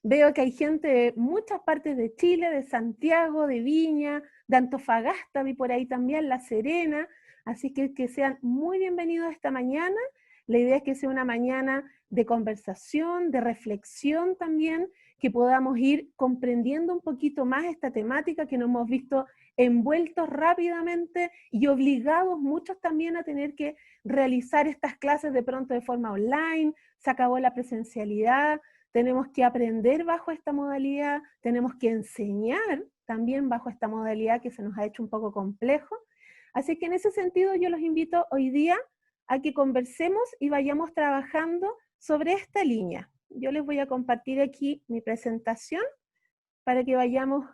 Veo que hay gente de muchas partes de Chile, de Santiago, de Viña, de Antofagasta, vi por ahí también, La Serena, así que sean muy bienvenidos esta mañana. La idea es que sea una mañana de conversación, de reflexión también, que podamos ir comprendiendo un poquito más esta temática que nos hemos visto envueltos rápidamente y obligados muchos también a tener que realizar estas clases de pronto de forma online, se acabó la presencialidad, tenemos que aprender bajo esta modalidad, tenemos que enseñar también bajo esta modalidad que se nos ha hecho un poco complejo. Así que en ese sentido yo los invito hoy día a que conversemos y vayamos trabajando sobre esta línea. Yo les voy a compartir aquí mi presentación para que vayamos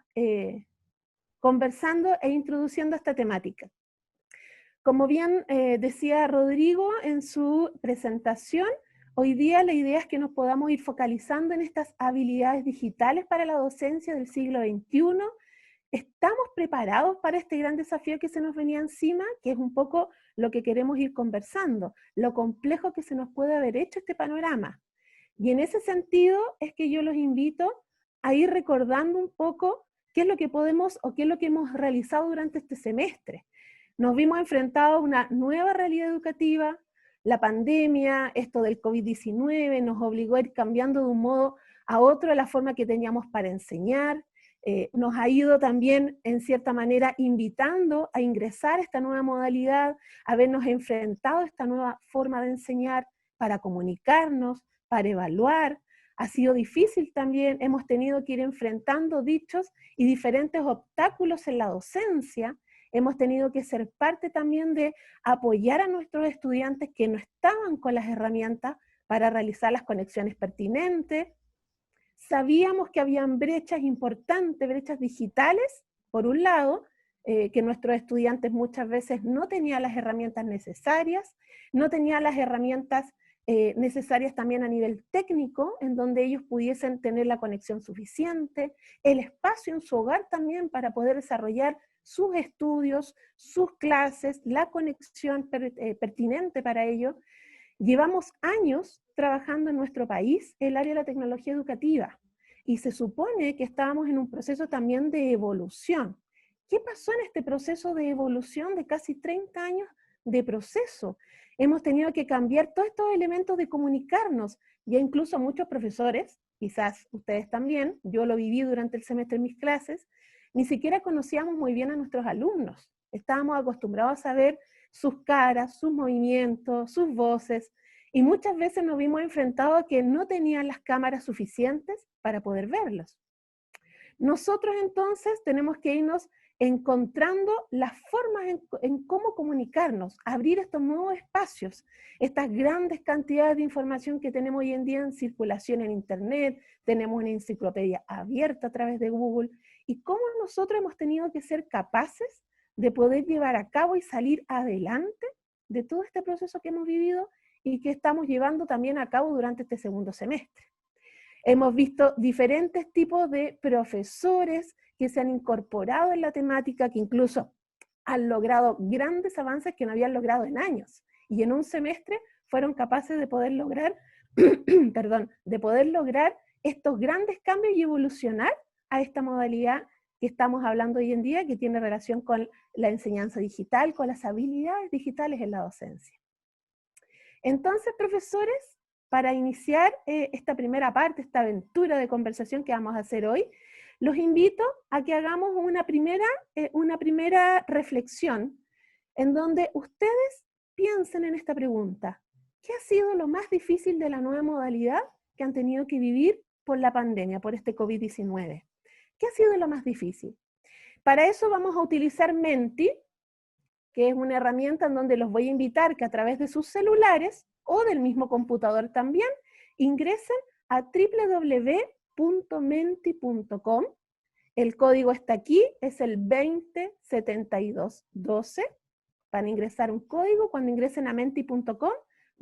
conversando e introduciendo esta temática. Como bien decía Rodrigo en su presentación, hoy día la idea es que nos podamos ir focalizando en estas habilidades digitales para la docencia del siglo XXI. ¿Estamos preparados para este gran desafío que se nos venía encima? Que es un poco lo que queremos ir conversando, lo complejo que se nos puede haber hecho este panorama. Y en ese sentido es que yo los invito a ir recordando un poco qué es lo que podemos o qué es lo que hemos realizado durante este semestre. Nos vimos enfrentados a una nueva realidad educativa, la pandemia, esto del COVID-19 nos obligó a ir cambiando de un modo a otro la forma que teníamos para enseñar, nos ha ido también en cierta manera invitando a ingresar a esta nueva modalidad, a vernos enfrentado a esta nueva forma de enseñar para comunicarnos, para evaluar. Ha sido difícil también, hemos tenido que ir enfrentando dichos y diferentes obstáculos en la docencia. Hemos tenido que ser parte también de apoyar a nuestros estudiantes que no estaban con las herramientas para realizar las conexiones pertinentes. Sabíamos que habían brechas importantes, brechas digitales, por un lado, que nuestros estudiantes muchas veces no tenían las herramientas necesarias, no tenían las herramientas necesarias también a nivel técnico, en donde ellos pudiesen tener la conexión suficiente, el espacio en su hogar también para poder desarrollar sus estudios, sus clases, la conexión pertinente para ello. Llevamos años trabajando en nuestro país el área de la tecnología educativa y se supone que estábamos en un proceso también de evolución. ¿Qué pasó en este proceso de evolución de casi 30 años de proceso? Hemos tenido que cambiar todos estos elementos de comunicarnos. Ya incluso muchos profesores, quizás ustedes también, yo lo viví durante el semestre en mis clases, ni siquiera conocíamos muy bien a nuestros alumnos. Estábamos acostumbrados a saber sus caras, sus movimientos, sus voces, y muchas veces nos vimos enfrentados a que no tenían las cámaras suficientes para poder verlos. Nosotros entonces tenemos que irnos encontrando las formas en cómo comunicarnos, abrir estos nuevos espacios, estas grandes cantidades de información que tenemos hoy en día en circulación en Internet, tenemos una enciclopedia abierta a través de Google, y cómo nosotros hemos tenido que ser capaces de poder llevar a cabo y salir adelante de todo este proceso que hemos vivido y que estamos llevando también a cabo durante este segundo semestre. Hemos visto diferentes tipos de profesores que se han incorporado en la temática, que incluso han logrado grandes avances que no habían logrado en años. Y en un semestre fueron capaces de poder lograr, perdón, de poder lograr estos grandes cambios y evolucionar a esta modalidad que estamos hablando hoy en día, que tiene relación con la enseñanza digital, con las habilidades digitales en la docencia. Entonces, profesores, para iniciar esta primera parte, esta aventura de conversación que vamos a hacer hoy, los invito a que hagamos una primera reflexión en donde ustedes piensen en esta pregunta. ¿Qué ha sido lo más difícil de la nueva modalidad que han tenido que vivir por la pandemia, por este COVID-19? ¿Qué ha sido lo más difícil? Para eso vamos a utilizar Menti, que es una herramienta en donde los voy a invitar que a través de sus celulares o del mismo computador también ingresen a www.menti.com. El código está aquí, es el 207212. Van a ingresar un código. Cuando ingresen a menti.com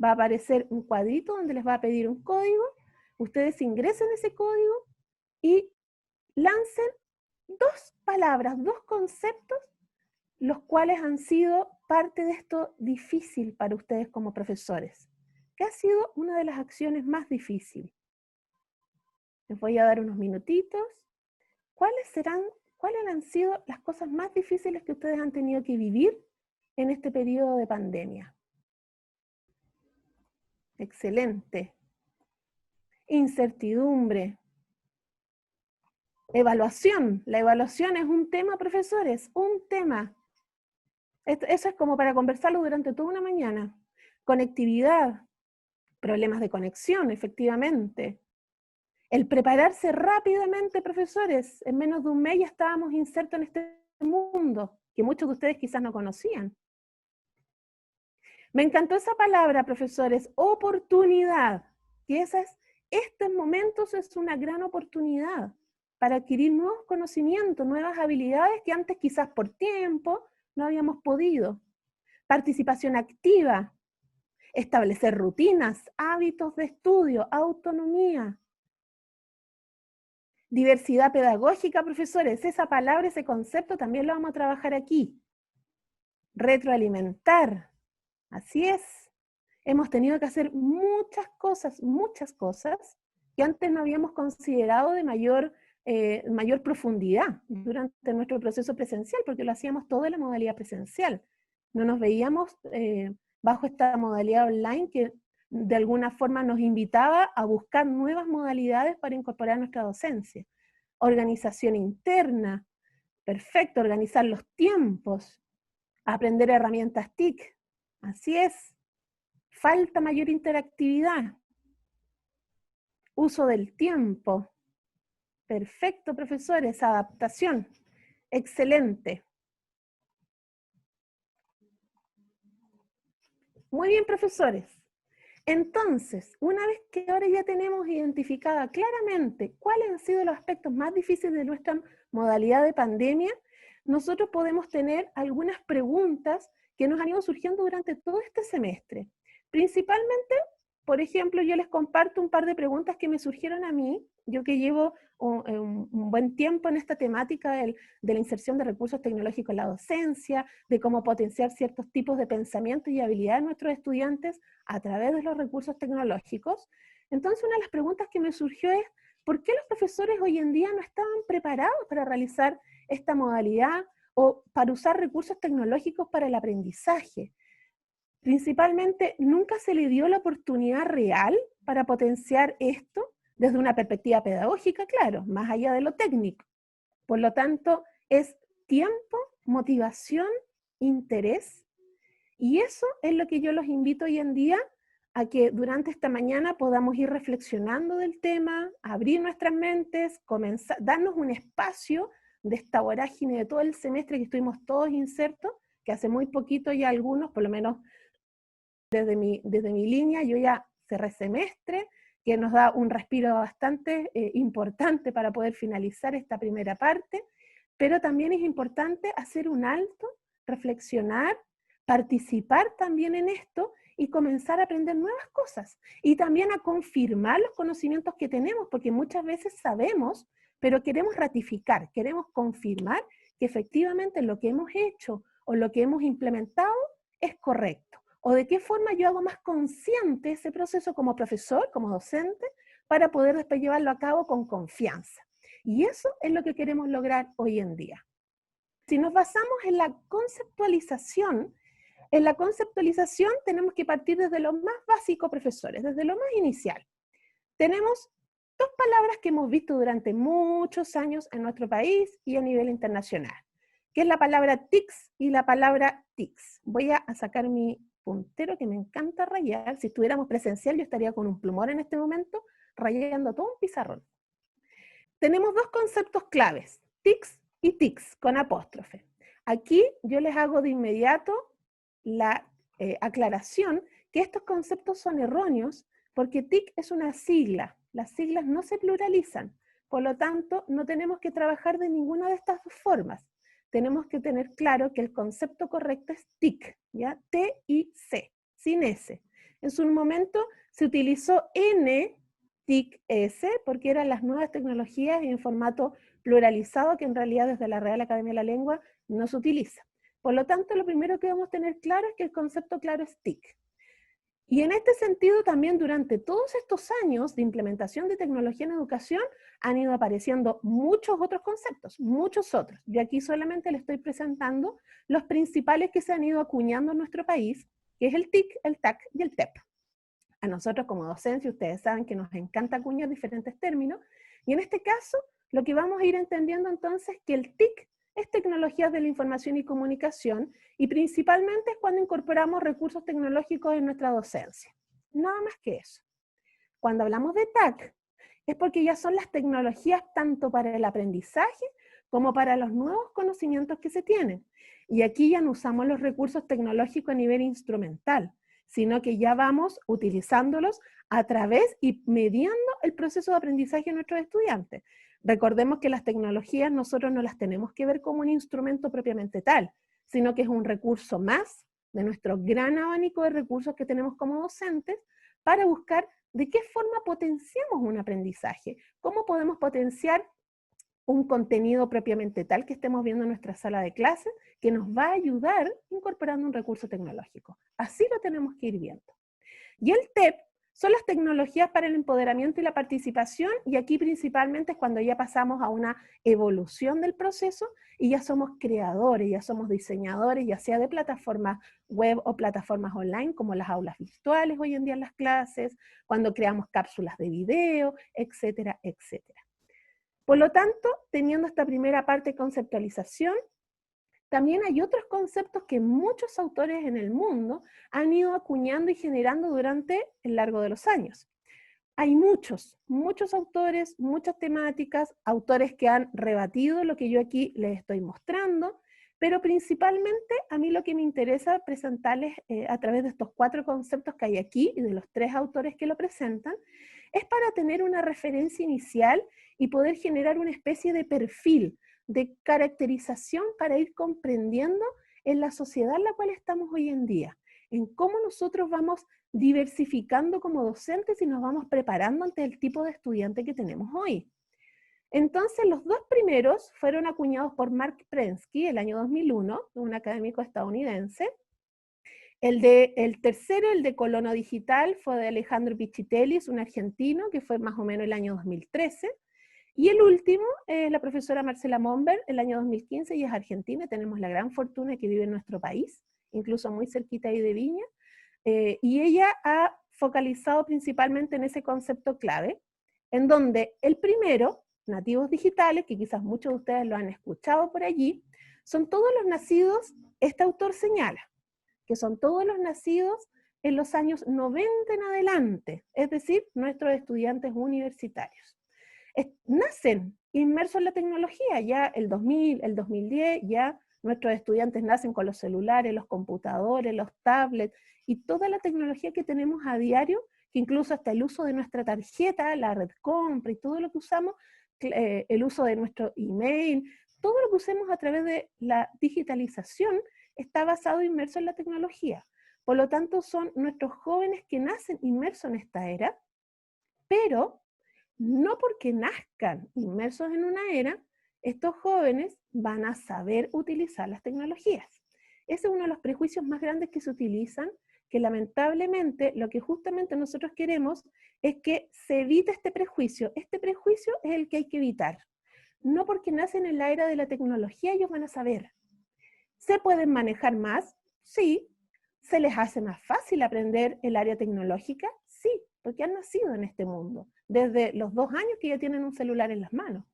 va a aparecer un cuadrito donde les va a pedir un código. Ustedes ingresen ese código y lancen dos palabras, dos conceptos, los cuales han sido parte de esto difícil para ustedes como profesores. ¿Qué ha sido una de las acciones más difíciles? Les voy a dar unos minutitos. ¿Cuáles han sido las cosas más difíciles que ustedes han tenido que vivir en este periodo de pandemia? Excelente. Incertidumbre. Evaluación. La evaluación es un tema, profesores, un tema. Eso es como para conversarlo durante toda una mañana. Conectividad. Problemas de conexión, efectivamente. El prepararse rápidamente, profesores. En menos de un mes ya estábamos insertos en este mundo, que muchos de ustedes quizás no conocían. Me encantó esa palabra, profesores, oportunidad. Y estos momentos es una gran oportunidad para adquirir nuevos conocimientos, nuevas habilidades que antes quizás por tiempo no habíamos podido. Participación activa, establecer rutinas, hábitos de estudio, autonomía. Diversidad pedagógica, profesores, esa palabra, ese concepto también lo vamos a trabajar aquí. Retroalimentar, así es. Hemos tenido que hacer muchas cosas que antes no habíamos considerado de mayor profundidad durante nuestro proceso presencial, porque lo hacíamos todo en la modalidad presencial. No nos veíamos bajo esta modalidad online que de alguna forma nos invitaba a buscar nuevas modalidades para incorporar a nuestra docencia. Organización interna, perfecto, organizar los tiempos, aprender herramientas TIC, así es. Falta mayor interactividad. Uso del tiempo. Perfecto, profesores. Adaptación. Excelente. Muy bien, profesores. Entonces, una vez que ahora ya tenemos identificada claramente cuáles han sido los aspectos más difíciles de nuestra modalidad de pandemia, nosotros podemos tener algunas preguntas que nos han ido surgiendo durante todo este semestre. Principalmente, por ejemplo, yo les comparto un par de preguntas que me surgieron a mí, yo que llevo un buen tiempo en esta temática de la inserción de recursos tecnológicos en la docencia, de cómo potenciar ciertos tipos de pensamientos y habilidades de nuestros estudiantes a través de los recursos tecnológicos. Entonces, una de las preguntas que me surgió es, ¿por qué los profesores hoy en día no estaban preparados para realizar esta modalidad o para usar recursos tecnológicos para el aprendizaje? Principalmente, nunca se le dio la oportunidad real para potenciar esto desde una perspectiva pedagógica, claro, más allá de lo técnico. Por lo tanto, es tiempo, motivación, interés, y eso es lo que yo los invito hoy en día a que durante esta mañana podamos ir reflexionando del tema, abrir nuestras mentes, darnos un espacio de esta vorágine de todo el semestre que estuvimos todos insertos, que hace muy poquito ya algunos, por lo menos desde mi línea, yo ya cerré semestre, que nos da un respiro bastante importante para poder finalizar esta primera parte, pero también es importante hacer un alto, reflexionar, participar también en esto y comenzar a aprender nuevas cosas. Y también a confirmar los conocimientos que tenemos, porque muchas veces sabemos, pero queremos ratificar, queremos confirmar que efectivamente lo que hemos hecho o lo que hemos implementado es correcto. O de qué forma yo hago más consciente ese proceso como profesor, como docente, para poder después llevarlo a cabo con confianza. Y eso es lo que queremos lograr hoy en día. Si nos basamos en la conceptualización tenemos que partir desde lo más básico, profesores, desde lo más inicial. Tenemos dos palabras que hemos visto durante muchos años en nuestro país y a nivel internacional, que es la palabra TICS y la palabra TICS. Voy a sacar mi puntero que me encanta rayar. Si estuviéramos presencial, yo estaría con un plumón en este momento, rayando todo un pizarrón. Tenemos dos conceptos claves, TICS y TICS, con apóstrofe. Aquí yo les hago de inmediato la aclaración que estos conceptos son erróneos porque TIC es una sigla. Las siglas no se pluralizan. Por lo tanto, no tenemos que trabajar de ninguna de estas dos formas. Tenemos que tener claro que el concepto correcto es TIC, ¿ya? T-I-C, sin S. En su momento se utilizó N, TIC-S, porque eran las nuevas tecnologías en formato pluralizado que en realidad desde la Real Academia de la Lengua no se utiliza. Por lo tanto, lo primero que debemos tener claro es que el concepto claro es TIC. Y en este sentido también durante todos estos años de implementación de tecnología en educación han ido apareciendo muchos otros conceptos, muchos otros. Yo aquí solamente les estoy presentando los principales que se han ido acuñando en nuestro país, que es el TIC, el TAC y el TEP. A nosotros como docencia, ustedes saben que nos encanta acuñar diferentes términos, y en este caso, lo que vamos a ir entendiendo entonces es que el TIC es tecnologías de la información y comunicación, y principalmente es cuando incorporamos recursos tecnológicos en nuestra docencia. Nada más que eso. Cuando hablamos de TAC, es porque ya son las tecnologías tanto para el aprendizaje como para los nuevos conocimientos que se tienen. Y aquí ya no usamos los recursos tecnológicos a nivel instrumental, sino que ya vamos utilizándolos a través y mediando el proceso de aprendizaje de nuestros estudiantes. Recordemos que las tecnologías nosotros no las tenemos que ver como un instrumento propiamente tal, sino que es un recurso más de nuestro gran abanico de recursos que tenemos como docentes para buscar de qué forma potenciamos un aprendizaje, cómo podemos potenciar un contenido propiamente tal que estemos viendo en nuestra sala de clase, que nos va a ayudar incorporando un recurso tecnológico. Así lo tenemos que ir viendo. Y el TEP son las tecnologías para el empoderamiento y la participación, y aquí principalmente es cuando ya pasamos a una evolución del proceso y ya somos creadores, ya somos diseñadores, ya sea de plataformas web o plataformas online, como las aulas virtuales hoy en día en las clases, cuando creamos cápsulas de video, etcétera, etcétera. Por lo tanto, teniendo esta primera parte de conceptualización, también hay otros conceptos que muchos autores en el mundo han ido acuñando y generando durante el largo de los años. Hay muchos autores, muchas temáticas, autores que han rebatido lo que yo aquí les estoy mostrando, pero principalmente a mí lo que me interesa presentarles a través de estos 4 conceptos que hay aquí y de los 3 autores que lo presentan, es para tener una referencia inicial y poder generar una especie de perfil, de caracterización para ir comprendiendo en la sociedad en la cual estamos hoy en día, en cómo nosotros vamos diversificando como docentes y nos vamos preparando ante el tipo de estudiante que tenemos hoy. Entonces, los 2 primeros fueron acuñados por Mark Prensky el año 2001, un académico estadounidense. El tercero, el de Colono Digital, fue de Alejandro Pichitelis, un argentino, que fue más o menos el año 2013. Y el último es la profesora Marcela Momber, el año 2015, y es argentina. Tenemos la gran fortuna que vive en nuestro país, incluso muy cerquita ahí de Viña. Y ella ha focalizado principalmente en ese concepto clave, en donde el primero, nativos digitales, que quizás muchos de ustedes lo han escuchado por allí, son todos los nacidos, este autor señala, que son todos los nacidos en los años 90 en adelante, es decir, nuestros estudiantes universitarios. Nacen inmersos en la tecnología, ya el 2000, el 2010, ya nuestros estudiantes nacen con los celulares, los computadores, los tablets y toda la tecnología que tenemos a diario, que incluso hasta el uso de nuestra tarjeta, la red compra y todo lo que usamos, el uso de nuestro email, todo lo que usemos a través de la digitalización está basado inmerso en la tecnología. Por lo tanto, son nuestros jóvenes que nacen inmersos en esta era, pero no porque nazcan inmersos en una era, estos jóvenes van a saber utilizar las tecnologías. Ese es uno de los prejuicios más grandes que se utilizan, que lamentablemente lo que justamente nosotros queremos es que se evite este prejuicio. Este prejuicio es el que hay que evitar. No porque nacen en la era de la tecnología ellos van a saber. ¿Se pueden manejar más? Sí. ¿Se les hace más fácil aprender el área tecnológica? Sí, porque han nacido en este mundo, desde los 2 años que ya tienen un celular en las manos.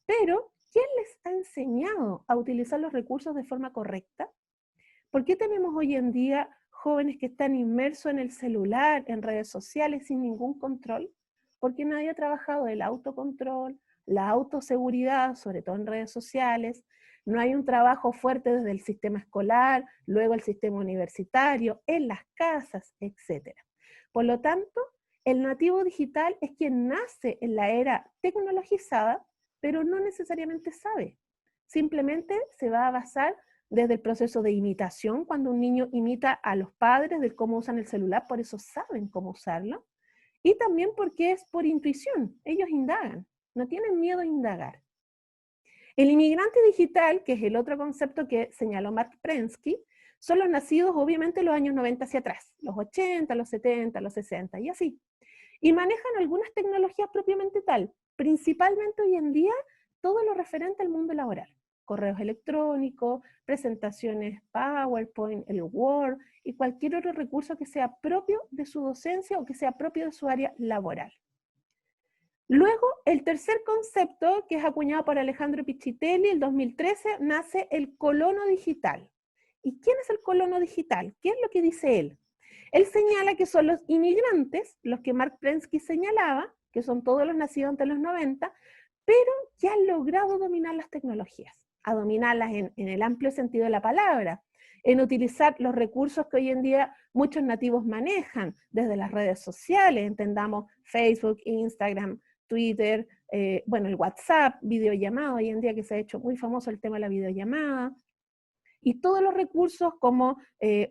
Pero, ¿quién les ha enseñado a utilizar los recursos de forma correcta? ¿Por qué tenemos hoy en día jóvenes que están inmersos en el celular, en redes sociales, sin ningún control? Porque nadie ha trabajado el autocontrol, la autoseguridad, sobre todo en redes sociales. No hay un trabajo fuerte desde el sistema escolar, luego el sistema universitario, en las casas, etc. Por lo tanto, el nativo digital es quien nace en la era tecnologizada, pero no necesariamente sabe. Simplemente se va a basar desde el proceso de imitación, cuando un niño imita a los padres de cómo usan el celular, por eso saben cómo usarlo, y también porque es por intuición, ellos indagan, no tienen miedo a indagar. El inmigrante digital, que es el otro concepto que señaló Mark Prensky, son los nacidos obviamente los años 90 hacia atrás, los 80, los 70, los 60 y así. Y manejan algunas tecnologías propiamente tal, principalmente hoy en día todo lo referente al mundo laboral. Correos electrónicos, presentaciones PowerPoint, el Word y cualquier otro recurso que sea propio de su docencia o que sea propio de su área laboral. Luego, el tercer concepto, que es acuñado por Alejandro Pichitelli en 2013, nace el colono digital. ¿Y quién es el colono digital? ¿Qué es lo que dice él? Él señala que son los inmigrantes, los que Mark Prensky señalaba, que son todos los nacidos entre los 90, pero que han logrado dominar las tecnologías, a dominarlas en el amplio sentido de la palabra, en utilizar los recursos que hoy en día muchos nativos manejan, desde las redes sociales, entendamos Facebook, Instagram, Twitter, bueno, el WhatsApp, videollamada, hoy en día que se ha hecho muy famoso el tema de la videollamada, y todos los recursos como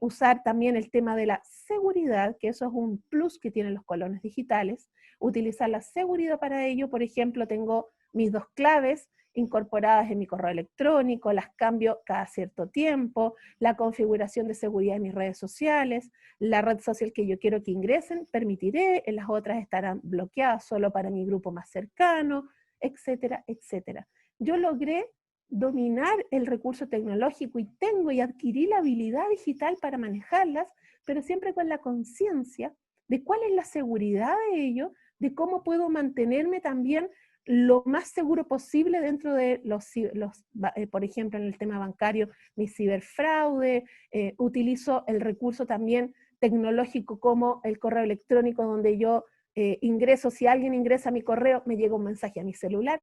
usar también el tema de la seguridad, que eso es un plus que tienen los colonos digitales, utilizar la seguridad para ello. Por ejemplo, tengo mis 2 claves incorporadas en mi correo electrónico, las cambio cada cierto tiempo, la configuración de seguridad en mis redes sociales, la red social que yo quiero que ingresen, permitiré, en las otras estarán bloqueadas solo para mi grupo más cercano, etcétera, etcétera. Yo logré dominar el recurso tecnológico y tengo y adquirí la habilidad digital para manejarlas, pero siempre con la conciencia de cuál es la seguridad de ello, de cómo puedo mantenerme también lo más seguro posible dentro de por ejemplo, en el tema bancario, mi ciberfraude, utilizo el recurso también tecnológico como el correo electrónico donde yo ingreso, si alguien ingresa a mi correo, me llega un mensaje a mi celular.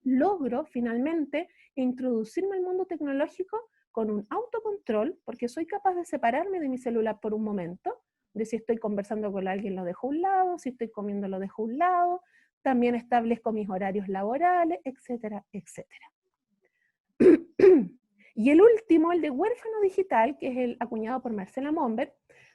Logro finalmente introducirme al mundo tecnológico con un autocontrol, porque soy capaz de separarme de mi celular por un momento, de si estoy conversando con alguien lo dejo a un lado, si estoy comiendo lo dejo a un lado, también establezco mis horarios laborales, etcétera, etcétera. Y el último, el de huérfano digital, que es el acuñado por Marcela Monberg,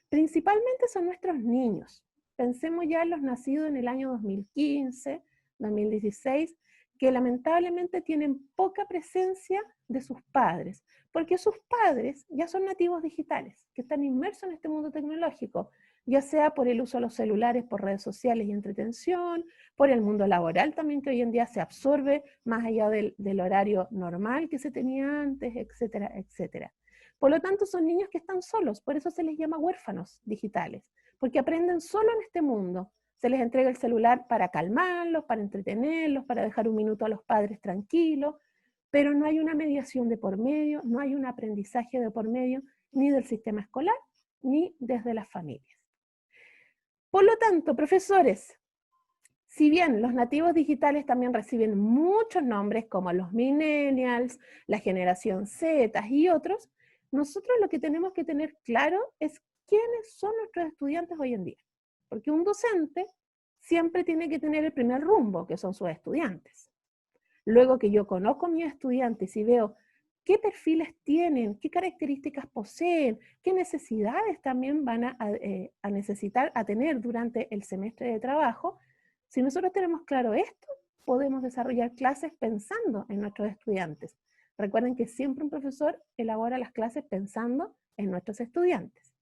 principalmente son nuestros niños. Pensemos ya en los nacidos en el año 2015, 2016, que lamentablemente tienen poca presencia de sus padres, porque sus padres ya son nativos digitales, que están inmersos en este mundo tecnológico, ya sea por el uso de los celulares, por redes sociales y entretención, por el mundo laboral también, que hoy en día se absorbe más allá del horario normal que se tenía antes, etcétera, etcétera. Por lo tanto, son niños que están solos, por eso se les llama huérfanos digitales, porque aprenden solo en este mundo. Se les entrega el celular para calmarlos, para entretenerlos, para dejar un minuto a los padres tranquilos, pero no hay una mediación de por medio, no hay un aprendizaje de por medio, ni del sistema escolar, ni desde las familias. Por lo tanto, profesores, si bien los nativos digitales también reciben muchos nombres como los millennials, la generación Z y otros, nosotros lo que tenemos que tener claro es quiénes son nuestros estudiantes hoy en día. Porque un docente siempre tiene que tener el primer rumbo, que son sus estudiantes. Luego que yo conozco a mis estudiantes y veo qué perfiles tienen, qué características poseen, qué necesidades también van a necesitar a tener durante el semestre de trabajo, si nosotros tenemos claro esto, podemos desarrollar clases pensando en nuestros estudiantes. Recuerden que siempre un profesor elabora las clases pensando en nuestros estudiantes.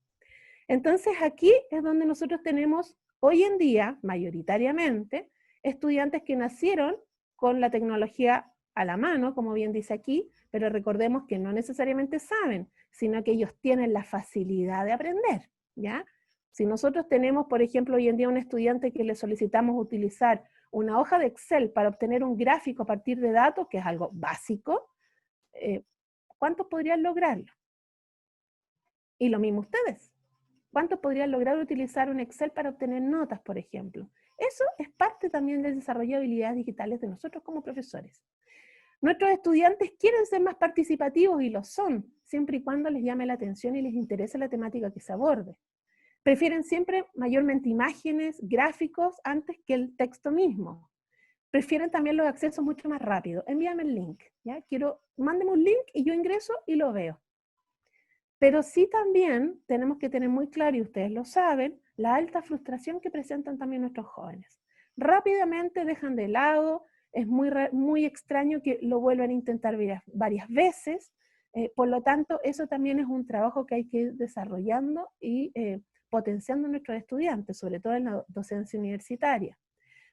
Entonces aquí es donde nosotros tenemos hoy en día, mayoritariamente, estudiantes que nacieron con la tecnología a la mano, como bien dice aquí, pero recordemos que no necesariamente saben, sino que ellos tienen la facilidad de aprender, ¿ya? Si nosotros tenemos, por ejemplo, hoy en día un estudiante que le solicitamos utilizar una hoja de Excel para obtener un gráfico a partir de datos, que es algo básico, ¿cuántos podrían lograrlo? Y lo mismo ustedes. ¿Cuántos podrían lograr utilizar un Excel para obtener notas, por ejemplo? Eso es parte también del desarrollo de habilidades digitales de nosotros como profesores. Nuestros estudiantes quieren ser más participativos y lo son, siempre y cuando les llame la atención y les interese la temática que se aborde. Prefieren siempre mayormente imágenes, gráficos, antes que el texto mismo. Prefieren también los accesos mucho más rápido. Envíame el link, ¿ya? Mándeme un link y yo ingreso y lo veo. Pero sí también tenemos que tener muy claro, y ustedes lo saben, la alta frustración que presentan también nuestros jóvenes. Rápidamente dejan de lado, es muy extraño que lo vuelvan a intentar varias veces, Por lo tanto, eso también es un trabajo que hay que ir desarrollando y potenciando a nuestros estudiantes, sobre todo en la docencia universitaria.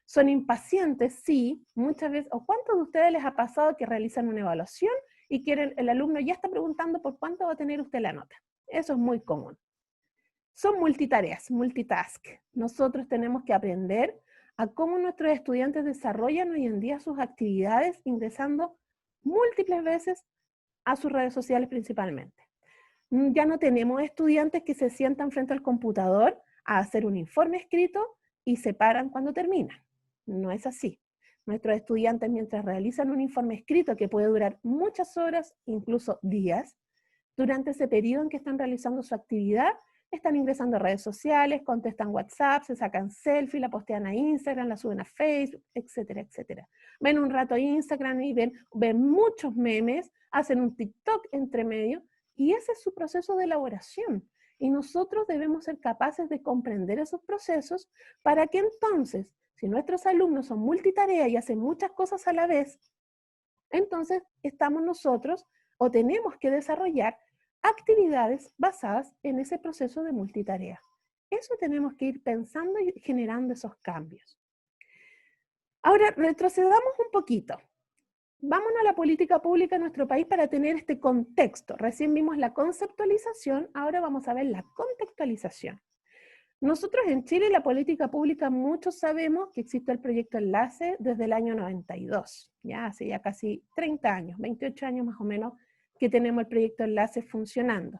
Son impacientes, sí, muchas veces, o ¿cuántos de ustedes les ha pasado que realizan una evaluación y el alumno ya está preguntando por cuánto va a tener usted la nota? Eso es muy común. Son multitareas, multitask. Nosotros tenemos que aprender a cómo nuestros estudiantes desarrollan hoy en día sus actividades ingresando múltiples veces a sus redes sociales principalmente. Ya no tenemos estudiantes que se sientan frente al computador a hacer un informe escrito y se paran cuando terminan. No es así. Nuestros estudiantes, mientras realizan un informe escrito que puede durar muchas horas, incluso días, durante ese periodo en que están realizando su actividad, están ingresando a redes sociales, contestan WhatsApp, se sacan selfie, la postean a Instagram, la suben a Facebook, etcétera, etcétera. Ven un rato a Instagram y ven muchos memes, hacen un TikTok entre medio, y ese es su proceso de elaboración. Y nosotros debemos ser capaces de comprender esos procesos para que entonces, si nuestros alumnos son multitarea y hacen muchas cosas a la vez, entonces estamos nosotros o tenemos que desarrollar actividades basadas en ese proceso de multitarea. Eso tenemos que ir pensando y generando esos cambios. Ahora, retrocedamos un poquito. Vámonos a la política pública en nuestro país para tener este contexto. Recién vimos la conceptualización, ahora vamos a ver la contextualización. Nosotros en Chile, la política pública, muchos sabemos que existe el proyecto Enlace desde el año 92, ya hace ya casi 30 años, 28 años más o menos, que tenemos el proyecto Enlace funcionando.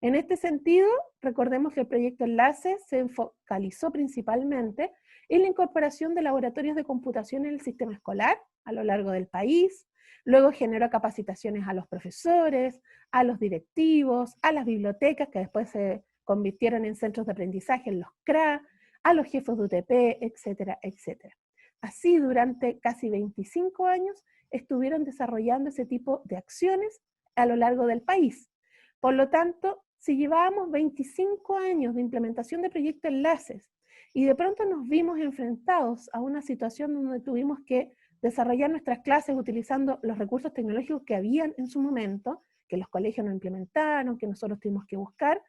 En este sentido, recordemos que el proyecto Enlace se focalizó principalmente en la incorporación de laboratorios de computación en el sistema escolar a lo largo del país, luego generó capacitaciones a los profesores, a los directivos, a las bibliotecas, que después se convirtieron en centros de aprendizaje, en los CRA, a los jefes de UTP, etcétera, etcétera. Así, durante casi 25 años, estuvieron desarrollando ese tipo de acciones a lo largo del país. Por lo tanto, si llevábamos 25 años de implementación de proyectos Enlaces y de pronto nos vimos enfrentados a una situación donde tuvimos que desarrollar nuestras clases utilizando los recursos tecnológicos que habían en su momento, que los colegios no implementaron, que nosotros tuvimos que buscar,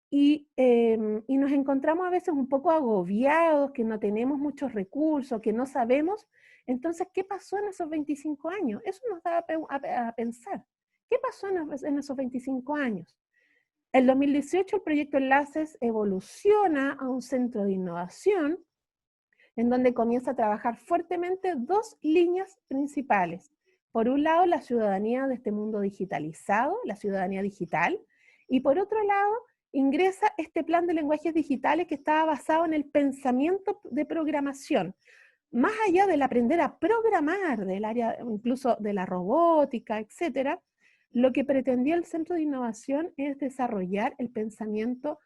y nos encontramos a veces un poco agobiados, que no tenemos muchos recursos, que no sabemos. Entonces, ¿qué pasó en esos 25 años? Eso nos da a pensar. ¿Qué pasó en esos 25 años? En 2018 el proyecto Enlaces evoluciona a un centro de innovación en donde comienza a trabajar fuertemente dos líneas principales. Por un lado, la ciudadanía de este mundo digitalizado, la ciudadanía digital, y por otro lado, ingresa este plan de lenguajes digitales que estaba basado en el pensamiento de programación. Más allá del aprender a programar, del área incluso de la robótica, etcétera, lo que pretendía el Centro de Innovación es desarrollar el pensamiento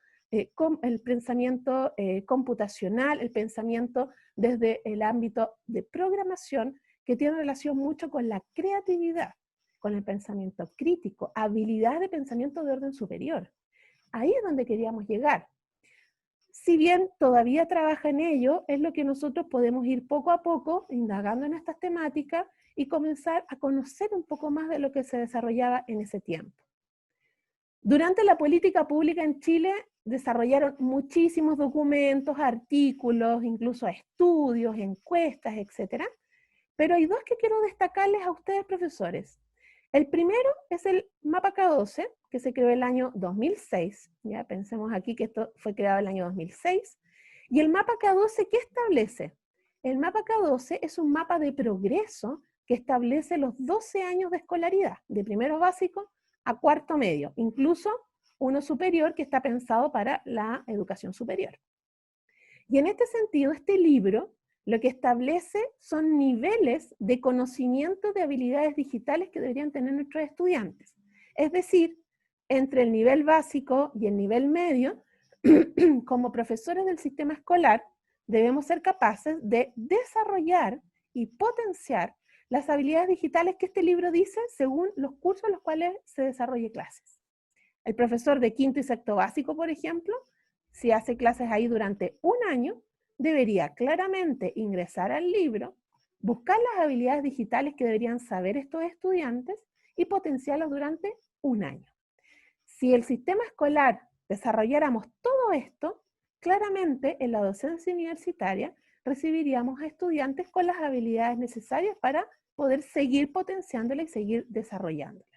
computacional, el pensamiento desde el ámbito de programación, que tiene relación mucho con la creatividad, con el pensamiento crítico, habilidad de pensamiento de orden superior. Ahí es donde queríamos llegar. Si bien todavía trabaja en ello, es lo que nosotros podemos ir poco a poco indagando en estas temáticas y comenzar a conocer un poco más de lo que se desarrollaba en ese tiempo. Durante la política pública en Chile desarrollaron muchísimos documentos, artículos, incluso estudios, encuestas, etc. Pero hay dos que quiero destacarles a ustedes, profesores. El primero es el mapa K12, que se creó el año 2006. Ya pensemos aquí que esto fue creado el año 2006. Y el mapa K12, ¿qué establece? El mapa K12 es un mapa de progreso que establece los 12 años de escolaridad, de primero básico a cuarto medio, incluso uno superior que está pensado para la educación superior. Y en este sentido, este libro lo que establece son niveles de conocimiento de habilidades digitales que deberían tener nuestros estudiantes. Es decir, entre el nivel básico y el nivel medio, como profesores del sistema escolar, debemos ser capaces de desarrollar y potenciar las habilidades digitales que este libro dice según los cursos en los cuales se desarrolle clases. El profesor de quinto y sexto básico, por ejemplo, si hace clases ahí durante un año, debería claramente ingresar al libro, buscar las habilidades digitales que deberían saber estos estudiantes y potenciarlos durante un año. Si el sistema escolar desarrolláramos todo esto, claramente en la docencia universitaria recibiríamos a estudiantes con las habilidades necesarias para poder seguir potenciándolas y seguir desarrollándolas.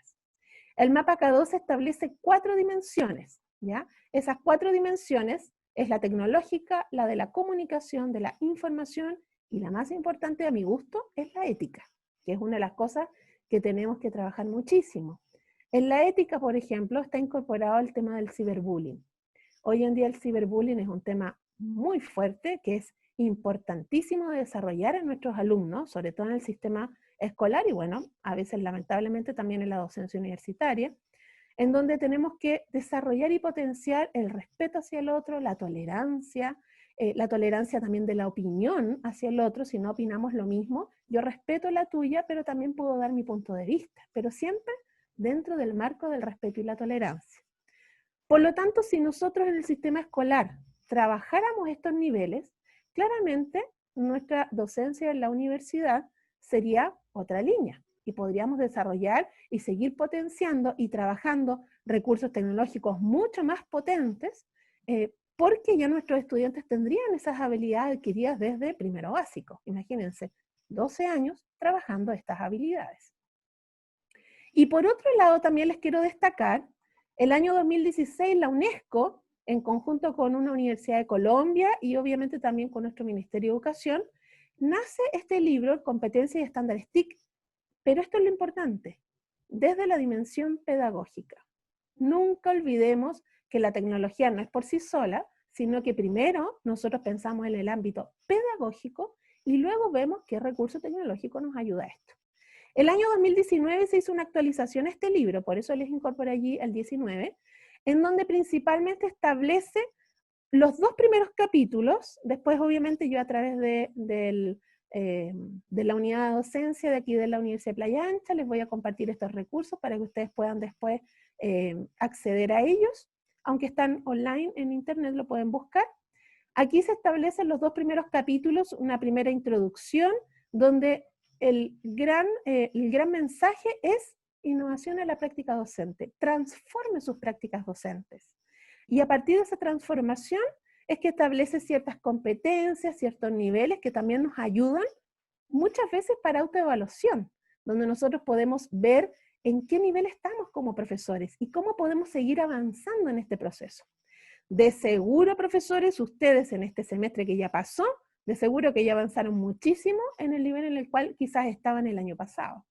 El mapa K2 establece 4 dimensiones, ¿ya? Esas 4 dimensiones es la tecnológica, la de la comunicación, de la información, y la más importante a mi gusto es la ética, que es una de las cosas que tenemos que trabajar muchísimo. En la ética, por ejemplo, está incorporado el tema del ciberbullying. Hoy en día el ciberbullying es un tema muy fuerte, que es importantísimo de desarrollar en nuestros alumnos, sobre todo en el sistema escolar y bueno, a veces lamentablemente también en la docencia universitaria, en donde tenemos que desarrollar y potenciar el respeto hacia el otro, la tolerancia también de la opinión hacia el otro. Si no opinamos lo mismo, yo respeto la tuya, pero también puedo dar mi punto de vista, pero siempre dentro del marco del respeto y la tolerancia. Por lo tanto, si nosotros en el sistema escolar trabajáramos estos niveles, claramente nuestra docencia en la universidad sería otra línea y podríamos desarrollar y seguir potenciando y trabajando recursos tecnológicos mucho más potentes, porque ya nuestros estudiantes tendrían esas habilidades adquiridas desde primero básico. Imagínense, 12 años trabajando estas habilidades. Y por otro lado, también les quiero destacar, el año 2016 la UNESCO, en conjunto con una universidad de Colombia y obviamente también con nuestro Ministerio de Educación, nace este libro, Competencias y Estándares TIC, pero esto es lo importante, desde la dimensión pedagógica. Nunca olvidemos que la tecnología no es por sí sola, sino que primero nosotros pensamos en el ámbito pedagógico y luego vemos qué recurso tecnológico nos ayuda a esto. El año 2019 se hizo una actualización a este libro, por eso les incorporé allí el 19, en donde principalmente establece los 2 primeros capítulos. Después obviamente yo a través de la unidad de docencia de aquí de la Universidad de Playa Ancha les voy a compartir estos recursos para que ustedes puedan después acceder a ellos, aunque están online en internet, lo pueden buscar. Aquí se establecen los 2 primeros capítulos, una primera introducción, donde el gran mensaje es innovación en la práctica docente. Transforme sus prácticas docentes. Y a partir de esa transformación es que establece ciertas competencias, ciertos niveles que también nos ayudan muchas veces para autoevaluación, donde nosotros podemos ver en qué nivel estamos como profesores y cómo podemos seguir avanzando en este proceso. De seguro, profesores, ustedes en este semestre que ya pasó, de seguro que ya avanzaron muchísimo en el nivel en el cual quizás estaban el año pasado.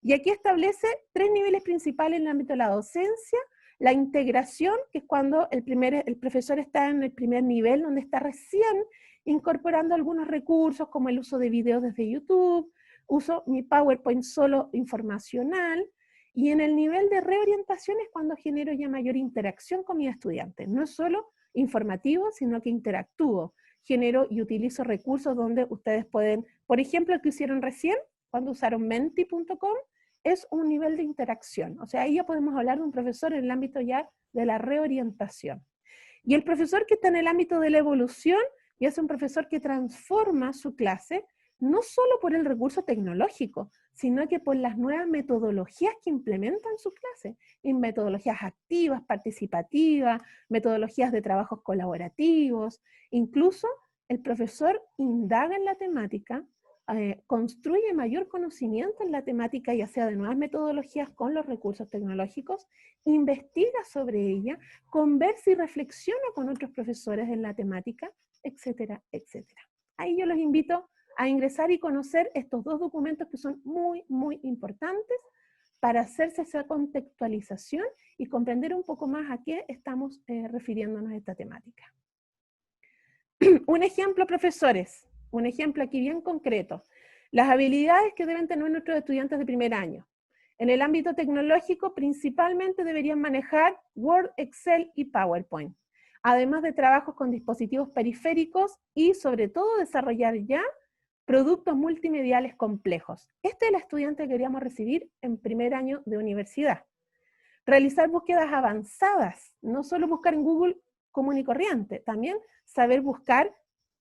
Y aquí establece 3 niveles principales en el ámbito de la docencia. La integración, que es cuando el profesor está en el primer nivel, donde está recién incorporando algunos recursos, como el uso de videos desde YouTube, uso mi PowerPoint solo informacional, y en el nivel de reorientación es cuando genero ya mayor interacción con mis estudiantes. No es solo informativo, sino que interactúo, genero y utilizo recursos donde ustedes pueden, por ejemplo, el que hicieron recién, cuando usaron menti.com, es un nivel de interacción. O sea, ahí ya podemos hablar de un profesor en el ámbito ya de la reorientación. Y el profesor que está en el ámbito de la evolución, ya es un profesor que transforma su clase, no solo por el recurso tecnológico, sino que por las nuevas metodologías que implementan su clase, y metodologías activas, participativas, metodologías de trabajos colaborativos. Incluso el profesor indaga en la temática, construye mayor conocimiento en la temática, ya sea de nuevas metodologías con los recursos tecnológicos, investiga sobre ella, conversa y reflexiona con otros profesores en la temática, etcétera, etcétera. Ahí yo los invito a ingresar y conocer estos 2 documentos que son muy, muy importantes para hacerse esa contextualización y comprender un poco más a qué estamos refiriéndonos a esta temática. Un ejemplo, profesores, un ejemplo aquí bien concreto. Las habilidades que deben tener nuestros estudiantes de primer año. En el ámbito tecnológico, principalmente deberían manejar Word, Excel y PowerPoint, además de trabajos con dispositivos periféricos y, sobre todo, desarrollar ya productos multimediales complejos. Este es el estudiante que queríamos recibir en primer año de universidad. Realizar búsquedas avanzadas, no solo buscar en Google común y corriente, también saber buscar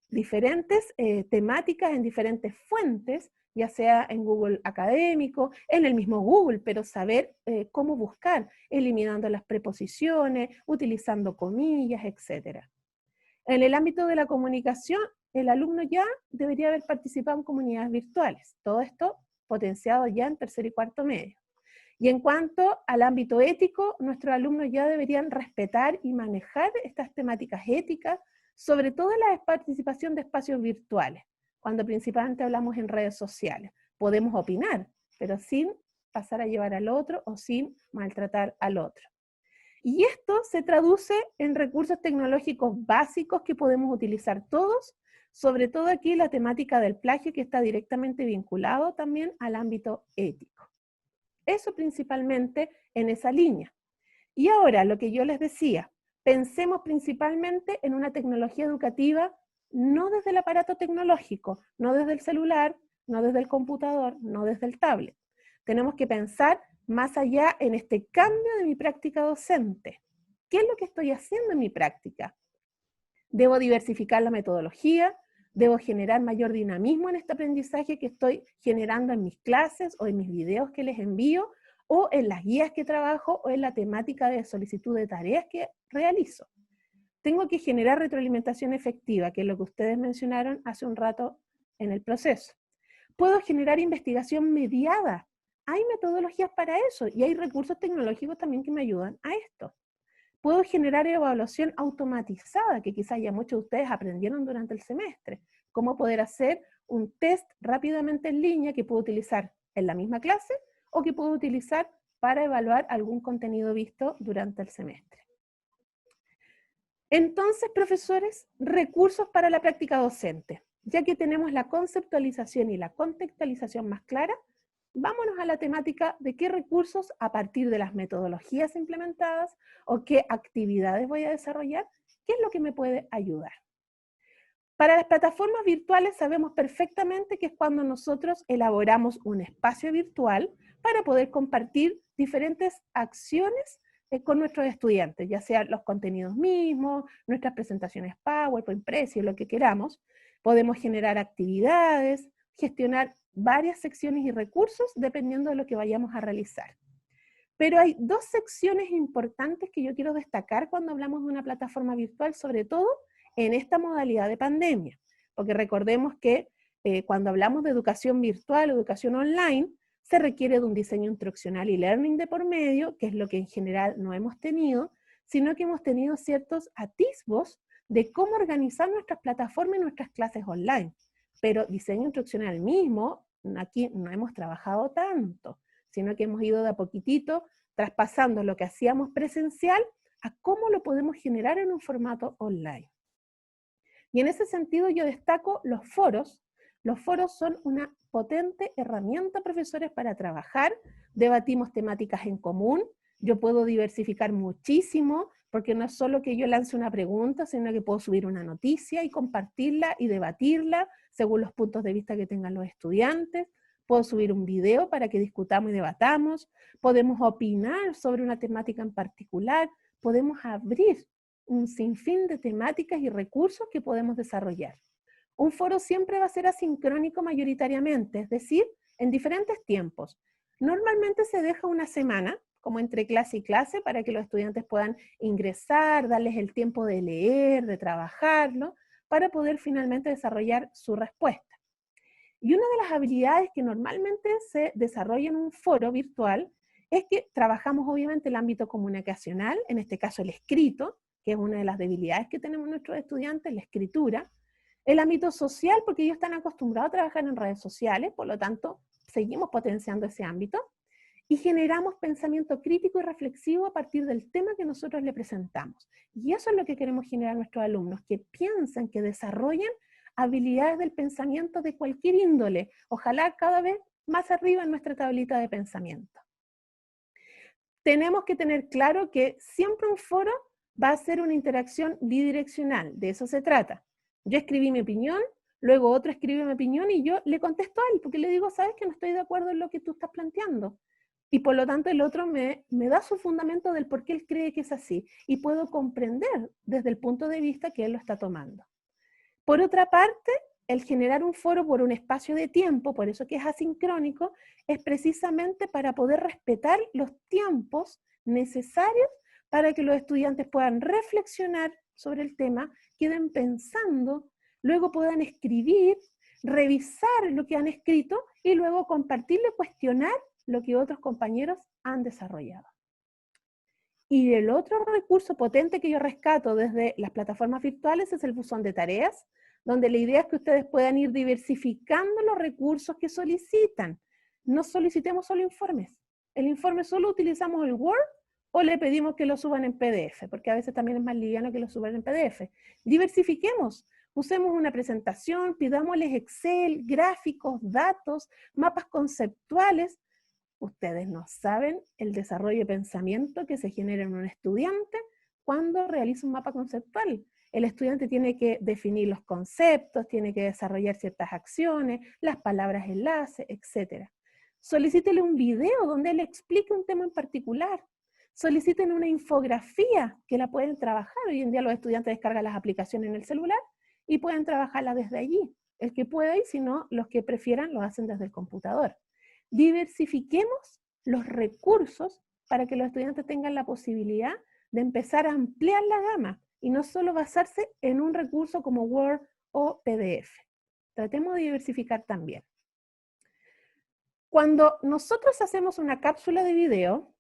diferentes temáticas en diferentes fuentes, ya sea en Google académico, en el mismo Google, pero saber cómo buscar, eliminando las preposiciones, utilizando comillas, etc. En el ámbito de la comunicación, el alumno ya debería haber participado en comunidades virtuales. Todo esto potenciado ya en tercer y cuarto medio. Y en cuanto al ámbito ético, nuestros alumnos ya deberían respetar y manejar estas temáticas éticas, sobre todo en la participación de espacios virtuales, cuando principalmente hablamos en redes sociales. Podemos opinar, pero sin pasar a llevar al otro o sin maltratar al otro. Y esto se traduce en recursos tecnológicos básicos que podemos utilizar todos, sobre todo aquí la temática del plagio, que está directamente vinculado también al ámbito ético. Eso principalmente en esa línea. Y ahora, lo que yo les decía, pensemos principalmente en una tecnología educativa no desde el aparato tecnológico, no desde el celular, no desde el computador, no desde el tablet. Tenemos que pensar más allá en este cambio de mi práctica docente. ¿Qué es lo que estoy haciendo en mi práctica? Debo diversificar la metodología, debo generar mayor dinamismo en este aprendizaje que estoy generando en mis clases o en mis videos que les envío, o en las guías que trabajo, o en la temática de solicitud de tareas que realizo. Tengo que generar retroalimentación efectiva, que es lo que ustedes mencionaron hace un rato en el proceso. Puedo generar investigación mediada. Hay metodologías para eso y hay recursos tecnológicos también que me ayudan a esto. Puedo generar evaluación automatizada, que quizás ya muchos de ustedes aprendieron durante el semestre. Cómo poder hacer un test rápidamente en línea que puedo utilizar en la misma clase o que puedo utilizar para evaluar algún contenido visto durante el semestre. Entonces, profesores, recursos para la práctica docente. Ya que tenemos la conceptualización y la contextualización más clara, vámonos a la temática de qué recursos a partir de las metodologías implementadas o qué actividades voy a desarrollar, qué es lo que me puede ayudar. Para las plataformas virtuales sabemos perfectamente que es cuando nosotros elaboramos un espacio virtual para poder compartir diferentes acciones con nuestros estudiantes, ya sean los contenidos mismos, nuestras presentaciones PowerPoint, Prezi, lo que queramos. Podemos generar actividades, gestionar varias secciones y recursos dependiendo de lo que vayamos a realizar. Pero hay dos secciones importantes que yo quiero destacar cuando hablamos de una plataforma virtual, sobre todo en esta modalidad de pandemia. Porque recordemos que cuando hablamos de educación virtual, educación online, se requiere de un diseño instruccional y learning de por medio, que es lo que en general no hemos tenido, sino que hemos tenido ciertos atisbos de cómo organizar nuestras plataformas y nuestras clases online. Pero diseño instruccional mismo, aquí no hemos trabajado tanto, sino que hemos ido de a poquitito traspasando lo que hacíamos presencial a cómo lo podemos generar en un formato online. Y en ese sentido yo destaco los foros. Los foros son una potente herramienta, profesores, para trabajar. Debatimos temáticas en común. Yo puedo diversificar muchísimo, porque no es solo que yo lance una pregunta, sino que puedo subir una noticia y compartirla y debatirla según los puntos de vista que tengan los estudiantes. Puedo subir un video para que discutamos y debatamos. Podemos opinar sobre una temática en particular. Podemos abrir un sinfín de temáticas y recursos que podemos desarrollar. Un foro siempre va a ser asincrónico mayoritariamente, es decir, en diferentes tiempos. Normalmente se deja una semana, como entre clase y clase, para que los estudiantes puedan ingresar, darles el tiempo de leer, de trabajarlo, para poder finalmente desarrollar su respuesta. Y una de las habilidades que normalmente se desarrolla en un foro virtual es que trabajamos obviamente el ámbito comunicacional, en este caso el escrito, que es una de las debilidades que tenemos nuestros estudiantes, la escritura. El ámbito social, porque ellos están acostumbrados a trabajar en redes sociales, por lo tanto, seguimos potenciando ese ámbito. Y generamos pensamiento crítico y reflexivo a partir del tema que nosotros le presentamos. Y eso es lo que queremos generar a nuestros alumnos, que piensen, que desarrollen habilidades del pensamiento de cualquier índole, ojalá cada vez más arriba en nuestra tablita de pensamiento. Tenemos que tener claro que siempre un foro va a ser una interacción bidireccional, de eso se trata. Yo escribí mi opinión, luego otro escribe mi opinión y yo le contesto a él, porque le digo, sabes que no estoy de acuerdo en lo que tú estás planteando. Y por lo tanto el otro me da su fundamento del por qué él cree que es así, y puedo comprender desde el punto de vista que él lo está tomando. Por otra parte, el generar un foro por un espacio de tiempo, por eso que es asincrónico, es precisamente para poder respetar los tiempos necesarios para que los estudiantes puedan reflexionar sobre el tema, queden pensando, luego puedan escribir, revisar lo que han escrito y luego compartirlo y cuestionar lo que otros compañeros han desarrollado. Y el otro recurso potente que yo rescato desde las plataformas virtuales es el buzón de tareas, donde la idea es que ustedes puedan ir diversificando los recursos que solicitan. No solicitemos solo informes. El informe solo utilizamos el Word o le pedimos que lo suban en PDF, porque a veces también es más liviano que lo suban en PDF. Diversifiquemos. Usemos una presentación, pidámosles Excel, gráficos, datos, mapas conceptuales. Ustedes no saben el desarrollo de pensamiento que se genera en un estudiante cuando realiza un mapa conceptual. El estudiante tiene que definir los conceptos, tiene que desarrollar ciertas acciones, las palabras enlace, etc. Solicítele un video donde él explique un tema en particular. Soliciten una infografía que la pueden trabajar. Hoy en día los estudiantes descargan las aplicaciones en el celular y pueden trabajarla desde allí. El que pueda y si no, los que prefieran lo hacen desde el computador. Diversifiquemos los recursos para que los estudiantes tengan la posibilidad de empezar a ampliar la gama y no solo basarse en un recurso como Word o PDF. Tratemos de diversificar también. Cuando nosotros hacemos una cápsula de video,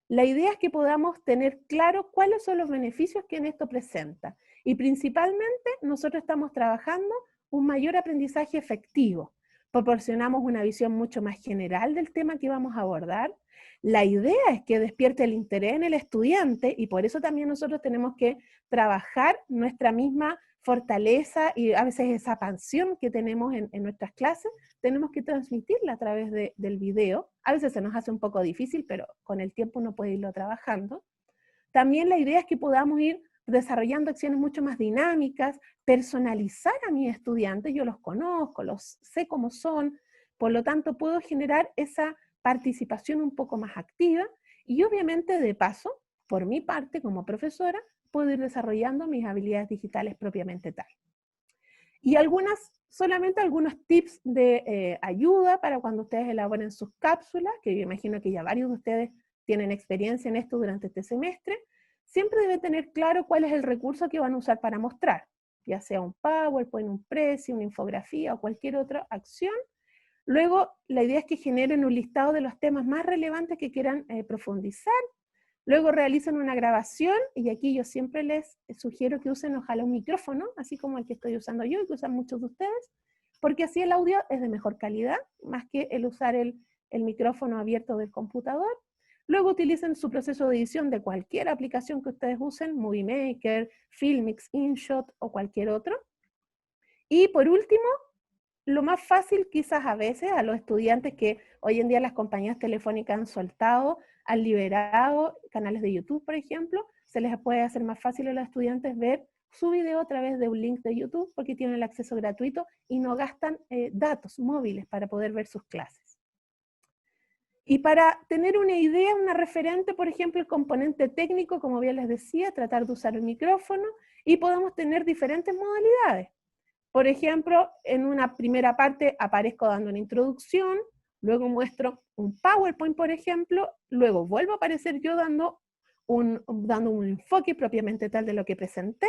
la idea es que podamos tener claro cuáles son los beneficios que en esto presenta. Y principalmente nosotros estamos trabajando un mayor aprendizaje efectivo. Proporcionamos una visión mucho más general del tema que vamos a abordar. La idea es que despierte el interés en el estudiante y por eso también nosotros tenemos que trabajar nuestra misma fortaleza y a veces esa pasión que tenemos en nuestras clases, tenemos que transmitirla a través del video. A veces se nos hace un poco difícil, pero con el tiempo uno puede irlo trabajando. También la idea es que podamos ir desarrollando acciones mucho más dinámicas, personalizar a mis estudiantes, yo los conozco, los sé cómo son, por lo tanto puedo generar esa participación un poco más activa y obviamente de paso, por mi parte como profesora, puedo ir desarrollando mis habilidades digitales propiamente tal. Y solamente algunos tips de ayuda para cuando ustedes elaboren sus cápsulas, que yo imagino que ya varios de ustedes tienen experiencia en esto durante este semestre. Siempre deben tener claro cuál es el recurso que van a usar para mostrar, ya sea un PowerPoint, un Prezi, una infografía o cualquier otra acción. Luego, la idea es que generen un listado de los temas más relevantes que quieran profundizar. Luego realizan una grabación, y aquí yo siempre les sugiero que usen ojalá un micrófono, así como el que estoy usando yo y que usan muchos de ustedes, porque así el audio es de mejor calidad, más que el usar el micrófono abierto del computador. Luego utilicen su proceso de edición de cualquier aplicación que ustedes usen, Movie Maker, Filmix, InShot o cualquier otro. Y por último, lo más fácil quizás a veces a los estudiantes que hoy en día las compañías telefónicas han soltado, han liberado canales de YouTube, por ejemplo, se les puede hacer más fácil a los estudiantes ver su video a través de un link de YouTube porque tienen el acceso gratuito y no gastan datos móviles para poder ver sus clases. Y para tener una idea, una referente, por ejemplo, el componente técnico, como bien les decía, tratar de usar el micrófono y podemos tener diferentes modalidades. Por ejemplo, en una primera parte aparezco dando una introducción, luego muestro un PowerPoint, por ejemplo, luego vuelvo a aparecer yo dando un enfoque propiamente tal de lo que presenté,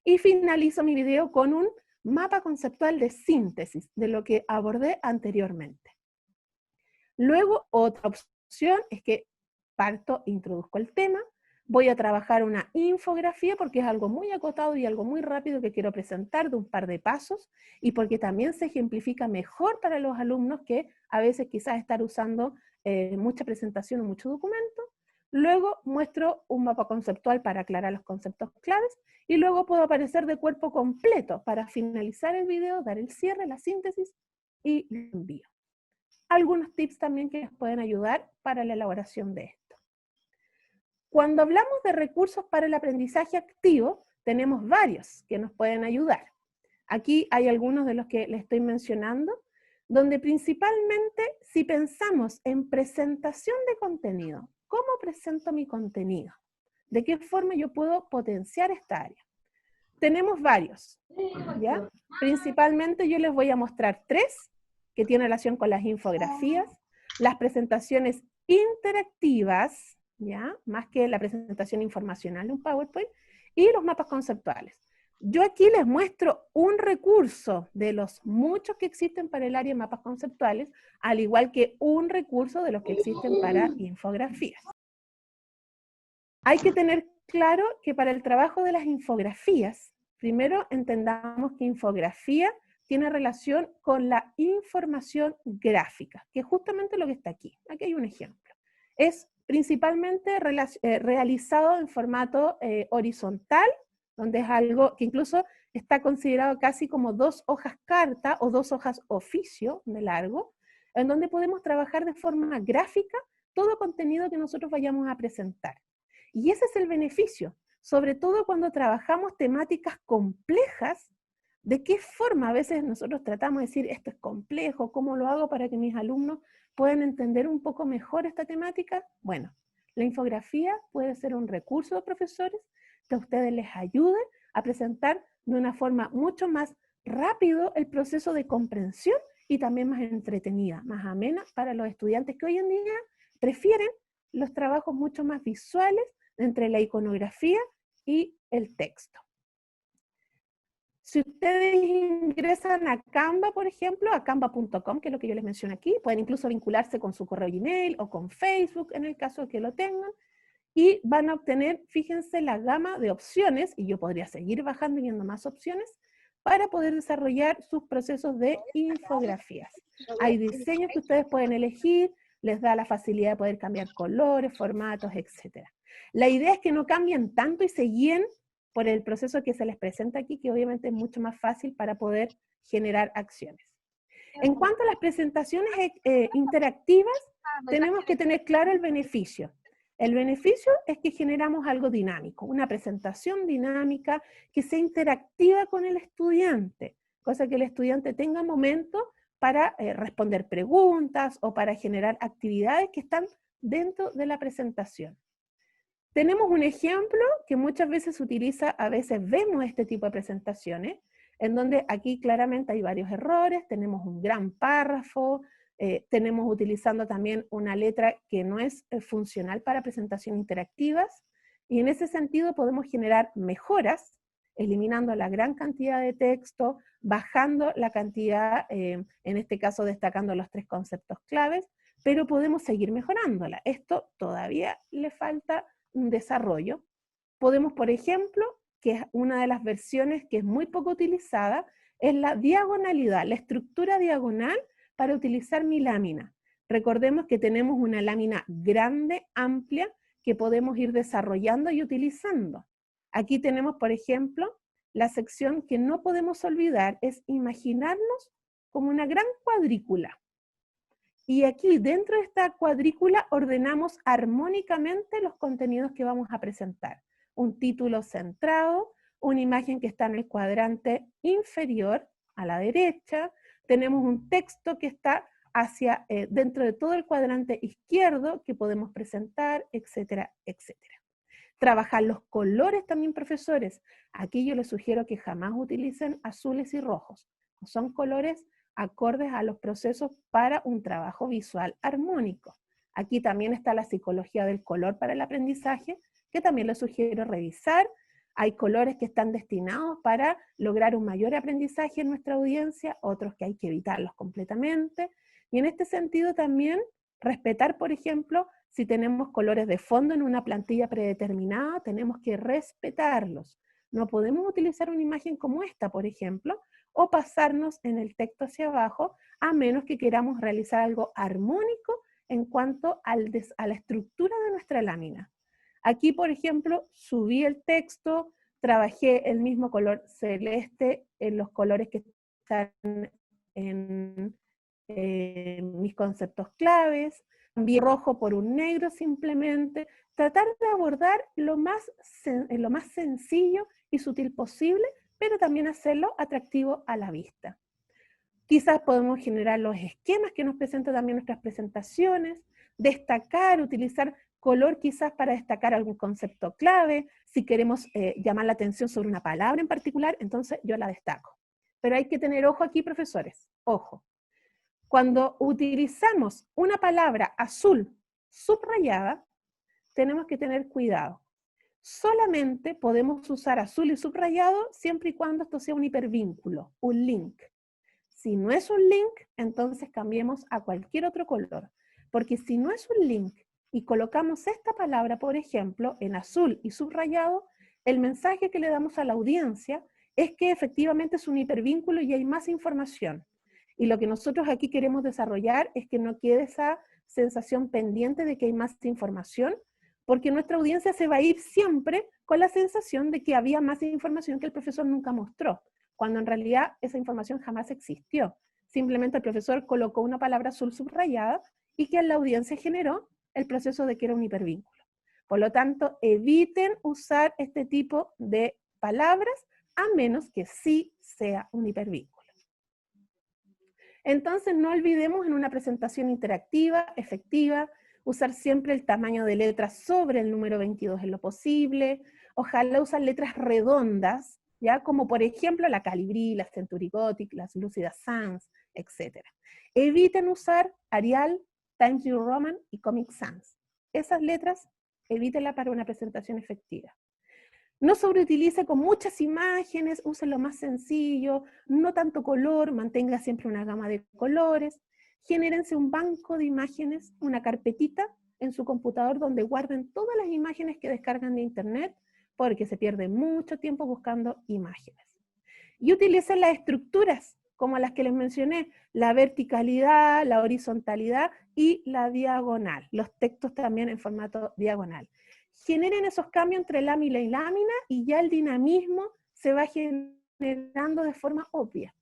y finalizo mi video con un mapa conceptual de síntesis de lo que abordé anteriormente. Luego, otra opción es que introduzco el tema, voy a trabajar una infografía porque es algo muy acotado y algo muy rápido que quiero presentar de un par de pasos y porque también se ejemplifica mejor para los alumnos que a veces quizás estar usando mucha presentación o mucho documento. Luego muestro un mapa conceptual para aclarar los conceptos claves y luego puedo aparecer de cuerpo completo para finalizar el video, dar el cierre, la síntesis y lo envío. Algunos tips también que les pueden ayudar para la elaboración de esto. Cuando hablamos de recursos para el aprendizaje activo, tenemos varios que nos pueden ayudar. Aquí hay algunos de los que les estoy mencionando, donde principalmente si pensamos en presentación de contenido, ¿cómo presento mi contenido? ¿De qué forma yo puedo potenciar esta área? Tenemos varios, ¿ya? Principalmente yo les voy a mostrar 3 que tienen relación con las infografías, las presentaciones interactivas, ¿ya? Más que la presentación informacional de un PowerPoint, y los mapas conceptuales. Yo aquí les muestro un recurso de los muchos que existen para el área de mapas conceptuales, al igual que un recurso de los que existen para infografías. Hay que tener claro que para el trabajo de las infografías, primero entendamos que infografía tiene relación con la información gráfica, que es justamente lo que está aquí. Aquí hay un ejemplo. Es principalmente realizado en formato horizontal, donde es algo que incluso está considerado casi como 2 hojas carta o 2 hojas oficio de largo, en donde podemos trabajar de forma gráfica todo contenido que nosotros vayamos a presentar. Y ese es el beneficio, sobre todo cuando trabajamos temáticas complejas. ¿De qué forma a veces nosotros tratamos de decir esto es complejo? ¿Cómo lo hago para que mis alumnos puedan entender un poco mejor esta temática? Bueno, la infografía puede ser un recurso de profesores que a ustedes les ayude a presentar de una forma mucho más rápido el proceso de comprensión y también más entretenida, más amena para los estudiantes que hoy en día prefieren los trabajos mucho más visuales entre la iconografía y el texto. Si ustedes ingresan a Canva, por ejemplo, a canva.com, que es lo que yo les menciono aquí, pueden incluso vincularse con su correo Gmail o con Facebook, en el caso de que lo tengan, y van a obtener, fíjense, la gama de opciones, y yo podría seguir bajando y viendo más opciones, para poder desarrollar sus procesos de infografías. Hay diseños que ustedes pueden elegir, les da la facilidad de poder cambiar colores, formatos, etc. La idea es que no cambien tanto y se guíen por el proceso que se les presenta aquí, que obviamente es mucho más fácil para poder generar acciones. En cuanto a las presentaciones interactivas, tenemos que tener claro el beneficio. El beneficio es que generamos algo dinámico, una presentación dinámica que sea interactiva con el estudiante, cosa que el estudiante tenga momento para responder preguntas o para generar actividades que están dentro de la presentación. Tenemos un ejemplo que muchas veces se utiliza, a veces vemos este tipo de presentaciones, en donde aquí claramente hay varios errores, tenemos un gran párrafo, tenemos utilizando también una letra que no es funcional para presentaciones interactivas, y en ese sentido podemos generar mejoras, eliminando la gran cantidad de texto, bajando la cantidad, en este caso destacando los 3 conceptos claves, pero podemos seguir mejorándola. Esto todavía le falta un desarrollo. Podemos, por ejemplo, que es una de las versiones que es muy poco utilizada, es la diagonalidad, la estructura diagonal para utilizar mi lámina. Recordemos que tenemos una lámina grande, amplia, que podemos ir desarrollando y utilizando. Aquí tenemos, por ejemplo, la sección que no podemos olvidar es imaginarnos como una gran cuadrícula. Y aquí dentro de esta cuadrícula ordenamos armónicamente los contenidos que vamos a presentar. Un título centrado, una imagen que está en el cuadrante inferior a la derecha, tenemos un texto que está hacia dentro de todo el cuadrante izquierdo que podemos presentar, etcétera, etcétera. Trabajar los colores también, profesores. Aquí yo les sugiero que jamás utilicen azules y rojos. Son colores acordes a los procesos para un trabajo visual armónico. Aquí también está la psicología del color para el aprendizaje, que también les sugiero revisar. Hay colores que están destinados para lograr un mayor aprendizaje en nuestra audiencia, otros que hay que evitarlos completamente. Y en este sentido también respetar, por ejemplo, si tenemos colores de fondo en una plantilla predeterminada, tenemos que respetarlos. No podemos utilizar una imagen como esta, por ejemplo, o pasarnos en el texto hacia abajo, a menos que queramos realizar algo armónico en cuanto a la estructura de nuestra lámina. Aquí, por ejemplo, subí el texto, trabajé el mismo color celeste en los colores que están en mis conceptos claves, cambié rojo por un negro simplemente, tratar de abordar lo más sencillo y sutil posible, pero también hacerlo atractivo a la vista. Quizás podemos generar los esquemas que nos presentan también nuestras presentaciones, destacar, utilizar color quizás para destacar algún concepto clave, si queremos llamar la atención sobre una palabra en particular, entonces yo la destaco. Pero hay que tener ojo aquí, profesores, ojo. Cuando utilizamos una palabra azul subrayada, tenemos que tener cuidado. Solamente podemos usar azul y subrayado siempre y cuando esto sea un hipervínculo, un link. Si no es un link, entonces cambiemos a cualquier otro color. Porque si no es un link y colocamos esta palabra, por ejemplo, en azul y subrayado, el mensaje que le damos a la audiencia es que efectivamente es un hipervínculo y hay más información. Y lo que nosotros aquí queremos desarrollar es que no quede esa sensación pendiente de que hay más información, porque nuestra audiencia se va a ir siempre con la sensación de que había más información que el profesor nunca mostró, cuando en realidad esa información jamás existió. Simplemente el profesor colocó una palabra azul subrayada y que en la audiencia generó el proceso de que era un hipervínculo. Por lo tanto, eviten usar este tipo de palabras a menos que sí sea un hipervínculo. Entonces, no olvidemos en una presentación interactiva, efectiva, usar siempre el tamaño de letras sobre el número 22 en lo posible. Ojalá usar letras redondas, ¿ya? Como por ejemplo la Calibri, las Century Gothic, las Lucida Sans, etc. Eviten usar Arial, Times New Roman y Comic Sans. Esas letras, evítenlas para una presentación efectiva. No sobreutilice con muchas imágenes, use lo más sencillo, no tanto color, mantenga siempre una gama de colores. Genérense un banco de imágenes, una carpetita en su computador donde guarden todas las imágenes que descargan de internet, porque se pierde mucho tiempo buscando imágenes. Y utilicen las estructuras, como las que les mencioné, la verticalidad, la horizontalidad y la diagonal. Los textos también en formato diagonal. Generen esos cambios entre lámina y lámina y ya el dinamismo se va generando de forma obvia.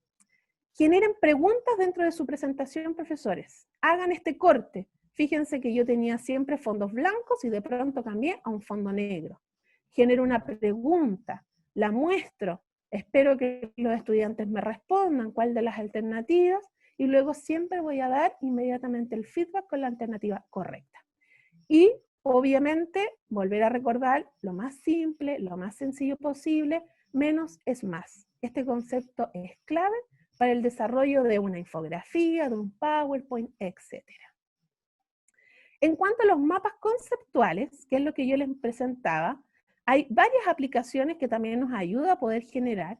Generen preguntas dentro de su presentación, profesores. Hagan este corte. Fíjense que yo tenía siempre fondos blancos y de pronto cambié a un fondo negro. Genero una pregunta, la muestro, espero que los estudiantes me respondan cuál de las alternativas y luego siempre voy a dar inmediatamente el feedback con la alternativa correcta. Y obviamente volver a recordar lo más simple, lo más sencillo posible, menos es más. Este concepto es clave para el desarrollo de una infografía, de un PowerPoint, etc. En cuanto a los mapas conceptuales, que es lo que yo les presentaba, hay varias aplicaciones que también nos ayudan a poder generar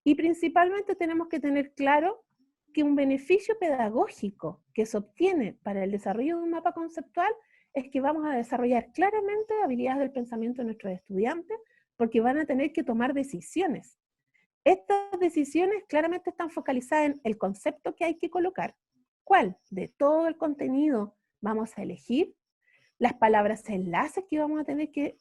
y principalmente tenemos que tener claro que un beneficio pedagógico que se obtiene para el desarrollo de un mapa conceptual es que vamos a desarrollar claramente habilidades del pensamiento de nuestros estudiantes porque van a tener que tomar decisiones. Estas decisiones claramente están focalizadas en el concepto que hay que colocar. ¿Cuál de todo el contenido vamos a elegir? Las palabras enlaces que vamos a tener que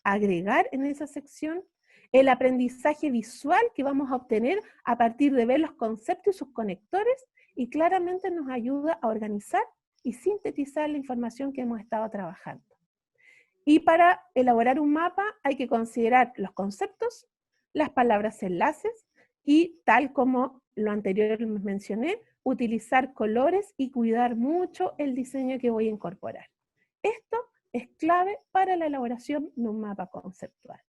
agregar en esa sección, el aprendizaje visual que vamos a obtener a partir de ver los conceptos y sus conectores, y claramente nos ayuda a organizar y sintetizar la información que hemos estado trabajando. Y para elaborar un mapa hay que considerar los conceptos, las palabras enlaces y, tal como lo anterior mencioné, utilizar colores y cuidar mucho el diseño que voy a incorporar. Esto es clave para la elaboración de un mapa conceptual.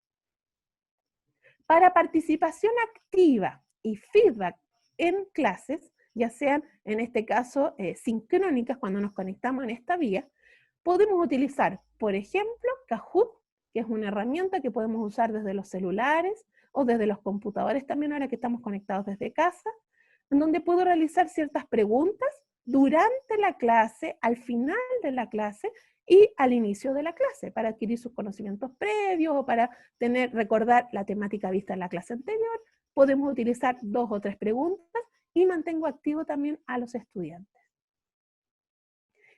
Para participación activa y feedback en clases, ya sean en este caso sincrónicas cuando nos conectamos en esta vía, podemos utilizar, por ejemplo, Kahoot, que es una herramienta que podemos usar desde los celulares o desde los computadores también ahora que estamos conectados desde casa, en donde puedo realizar ciertas preguntas durante la clase, al final de la clase y al inicio de la clase, para adquirir sus conocimientos previos o para recordar la temática vista en la clase anterior. Podemos utilizar 2 o 3 preguntas y mantengo activo también a los estudiantes.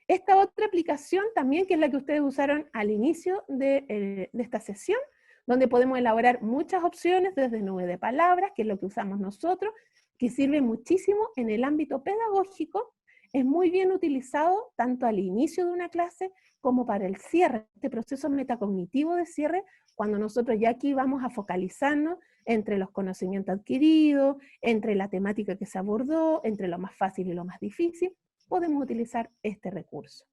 Esta otra aplicación también, que es la que ustedes usaron al inicio de esta sesión, donde podemos elaborar muchas opciones desde nube de palabras, que es lo que usamos nosotros, que sirve muchísimo en el ámbito pedagógico, es muy bien utilizado tanto al inicio de una clase como para el cierre, este proceso metacognitivo de cierre, cuando nosotros ya aquí vamos a focalizarnos entre los conocimientos adquiridos, entre la temática que se abordó, entre lo más fácil y lo más difícil, podemos utilizar este recurso.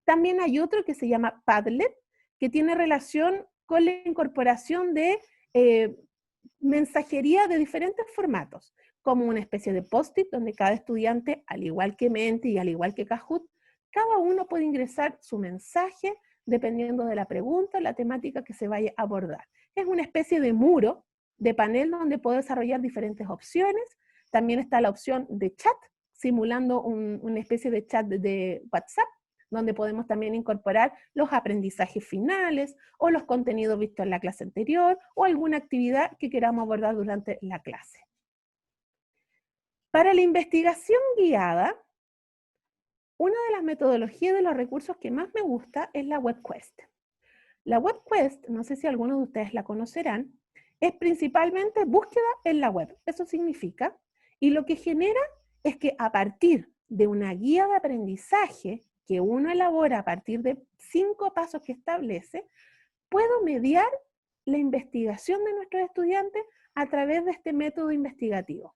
También hay otro que se llama Padlet, que tiene relación con la incorporación de mensajería de diferentes formatos, como una especie de post-it donde cada estudiante, al igual que Menti y al igual que Kahoot, cada uno puede ingresar su mensaje dependiendo de la pregunta o la temática que se vaya a abordar. Es una especie de muro, de panel donde puedo desarrollar diferentes opciones. También está la opción de chat, simulando una especie de chat de WhatsApp, donde podemos también incorporar los aprendizajes finales o los contenidos vistos en la clase anterior o alguna actividad que queramos abordar durante la clase. Para la investigación guiada, una de las metodologías de los recursos que más me gusta es la WebQuest. La WebQuest, no sé si algunos de ustedes la conocerán, es principalmente búsqueda en la web. Eso significa, y lo que genera es que a partir de una guía de aprendizaje que uno elabora a partir de 5 pasos que establece, puedo mediar la investigación de nuestros estudiantes a través de este método investigativo.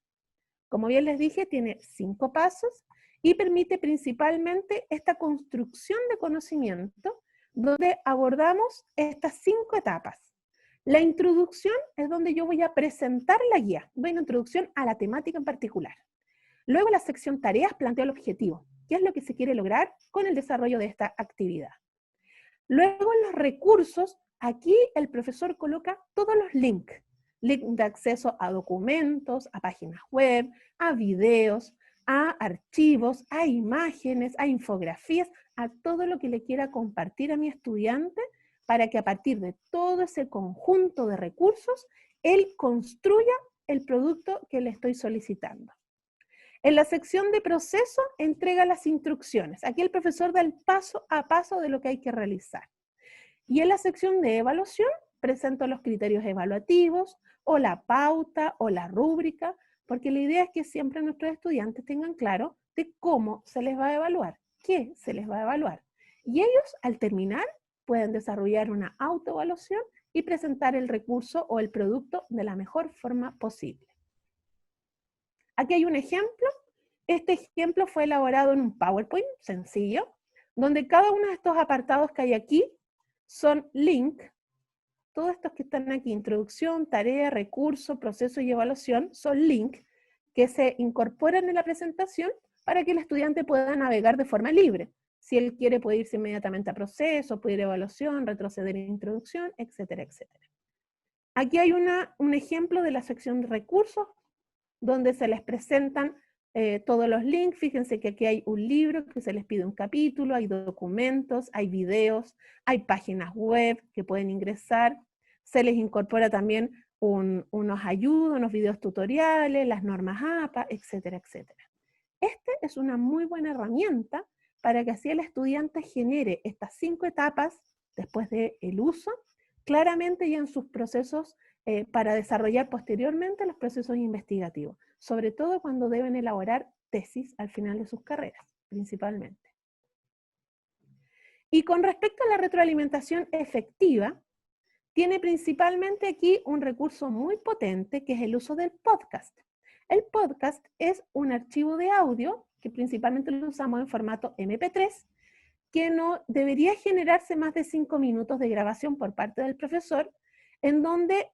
Como bien les dije, tiene 5 pasos y permite principalmente esta construcción de conocimiento donde abordamos estas 5 etapas. La introducción es donde yo voy a presentar la guía, doy una introducción a la temática en particular. Luego la sección tareas plantea el objetivo, qué es lo que se quiere lograr con el desarrollo de esta actividad. Luego en los recursos, aquí el profesor coloca todos los links de acceso a documentos, a páginas web, a videos, a archivos, a imágenes, a infografías, a todo lo que le quiera compartir a mi estudiante para que a partir de todo ese conjunto de recursos, él construya el producto que le estoy solicitando. En la sección de proceso, entrega las instrucciones. Aquí el profesor da el paso a paso de lo que hay que realizar. Y en la sección de evaluación, presento los criterios evaluativos, o la pauta, o la rúbrica, porque la idea es que siempre nuestros estudiantes tengan claro de cómo se les va a evaluar, qué se les va a evaluar. Y ellos, al terminar, pueden desarrollar una autoevaluación y presentar el recurso o el producto de la mejor forma posible. Aquí hay un ejemplo. Este ejemplo fue elaborado en un PowerPoint sencillo, donde cada uno de estos apartados que hay aquí son link. Todos estos que están aquí, introducción, tarea, recurso, proceso y evaluación, son link que se incorporan en la presentación para que el estudiante pueda navegar de forma libre. Si él quiere, puede irse inmediatamente a proceso, puede ir a evaluación, retroceder en introducción, etcétera, etcétera. Aquí hay un ejemplo de la sección de recursos, donde se les presentan todos los links. Fíjense que aquí hay un libro que se les pide un capítulo, hay documentos, hay videos, hay páginas web que pueden ingresar, se les incorpora también unos ayudos, unos videos tutoriales, las normas APA, etcétera, etcétera. Esta es una muy buena herramienta para que así el estudiante genere estas 5 etapas después del uso, claramente ya en sus procesos para desarrollar posteriormente los procesos investigativos, sobre todo cuando deben elaborar tesis al final de sus carreras, principalmente. Y con respecto a la retroalimentación efectiva, tiene principalmente aquí un recurso muy potente que es el uso del podcast. El podcast es un archivo de audio que principalmente lo usamos en formato MP3, que no debería generarse más de 5 minutos de grabación por parte del profesor, en donde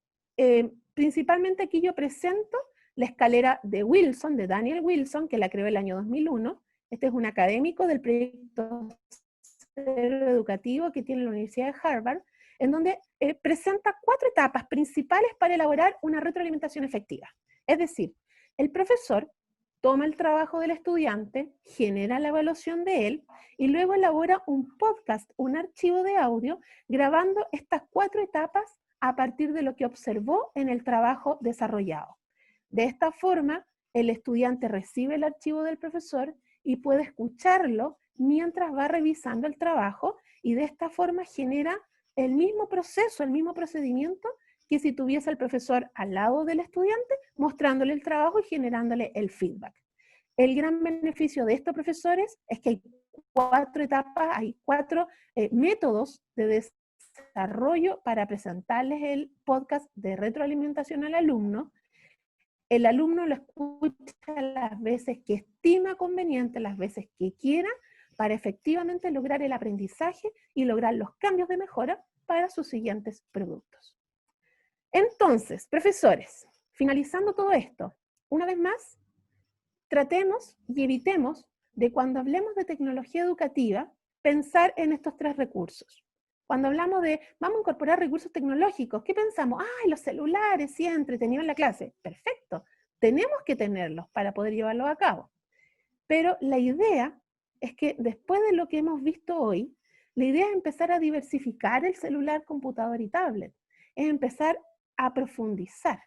principalmente aquí yo presento la escalera de Wilson, de Daniel Wilson, que la creó el año 2001. Este es un académico del proyecto educativo que tiene la Universidad de Harvard, en donde presenta 4 etapas principales para elaborar una retroalimentación efectiva. Es decir, el profesor toma el trabajo del estudiante, genera la evaluación de él y luego elabora un podcast, un archivo de audio, grabando estas 4 etapas a partir de lo que observó en el trabajo desarrollado. De esta forma, el estudiante recibe el archivo del profesor y puede escucharlo mientras va revisando el trabajo y de esta forma genera el mismo proceso, el mismo procedimiento que si tuviese el profesor al lado del estudiante mostrándole el trabajo y generándole el feedback. El gran beneficio de estos profesores es que hay 4 etapas, hay 4 métodos de desarrollo para presentarles el podcast de retroalimentación al alumno. El alumno lo escucha las veces que estima conveniente, las veces que quiera, para efectivamente lograr el aprendizaje y lograr los cambios de mejora para sus siguientes productos. Entonces, profesores, finalizando todo esto, una vez más, tratemos y evitemos de cuando hablemos de tecnología educativa, pensar en estos 3 recursos. Cuando hablamos de, vamos a incorporar recursos tecnológicos, ¿qué pensamos? ¡Ay, los celulares, sí, entretenido en la clase! Perfecto, tenemos que tenerlos para poder llevarlos a cabo. Pero la idea es que después de lo que hemos visto hoy, la idea es empezar a diversificar el celular, computador y tablet. Es empezar a profundizar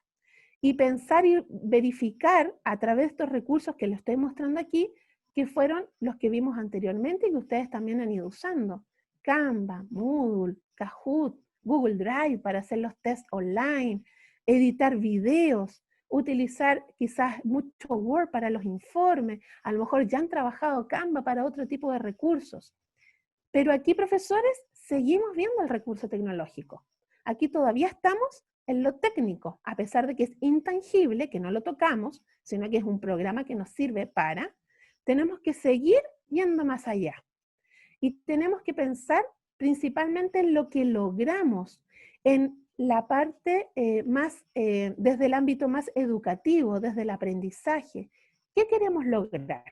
y pensar y verificar a través de estos recursos que les estoy mostrando aquí, que fueron los que vimos anteriormente y que ustedes también han ido usando. Canva, Moodle, Kahoot, Google Drive para hacer los tests online, editar videos, utilizar quizás mucho Word para los informes, a lo mejor ya han trabajado Canva para otro tipo de recursos. Pero aquí, profesores, seguimos viendo el recurso tecnológico. Aquí todavía estamos en lo técnico, a pesar de que es intangible, que no lo tocamos, sino que es un programa que nos sirve para, tenemos que seguir yendo más allá. Y tenemos que pensar principalmente en lo que logramos, en la parte desde el ámbito más educativo, desde el aprendizaje. ¿Qué queremos lograr?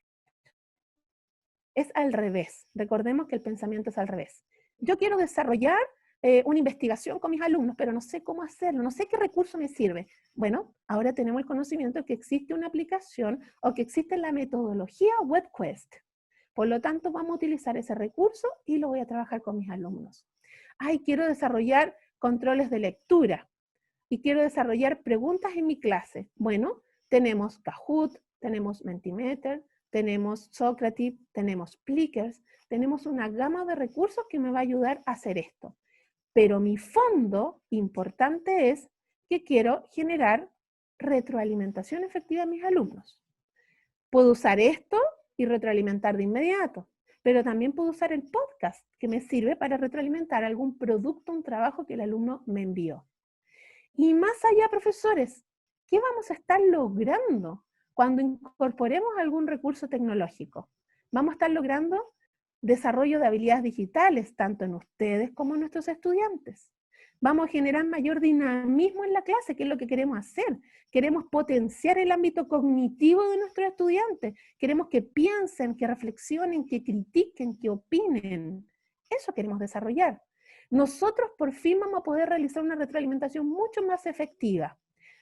Es al revés. Recordemos que el pensamiento es al revés. Yo quiero desarrollar una investigación con mis alumnos, pero no sé cómo hacerlo, no sé qué recurso me sirve. Bueno, ahora tenemos el conocimiento de que existe una aplicación o que existe la metodología WebQuest. Por lo tanto, vamos a utilizar ese recurso y lo voy a trabajar con mis alumnos. Ay, quiero desarrollar controles de lectura y quiero desarrollar preguntas en mi clase. Bueno, tenemos Kahoot, tenemos Mentimeter, tenemos Socrative, tenemos Plickers, tenemos una gama de recursos que me va a ayudar a hacer esto. Pero mi fondo importante es que quiero generar retroalimentación efectiva a mis alumnos. Puedo usar esto y retroalimentar de inmediato, pero también puedo usar el podcast que me sirve para retroalimentar algún producto, un trabajo que el alumno me envió. Y más allá, profesores, ¿qué vamos a estar logrando cuando incorporemos algún recurso tecnológico? Vamos a estar logrando desarrollo de habilidades digitales, tanto en ustedes como en nuestros estudiantes. Vamos a generar mayor dinamismo en la clase, que es lo que queremos hacer. Queremos potenciar el ámbito cognitivo de nuestros estudiantes. Queremos que piensen, que reflexionen, que critiquen, que opinen. Eso queremos desarrollar. Nosotros por fin vamos a poder realizar una retroalimentación mucho más efectiva.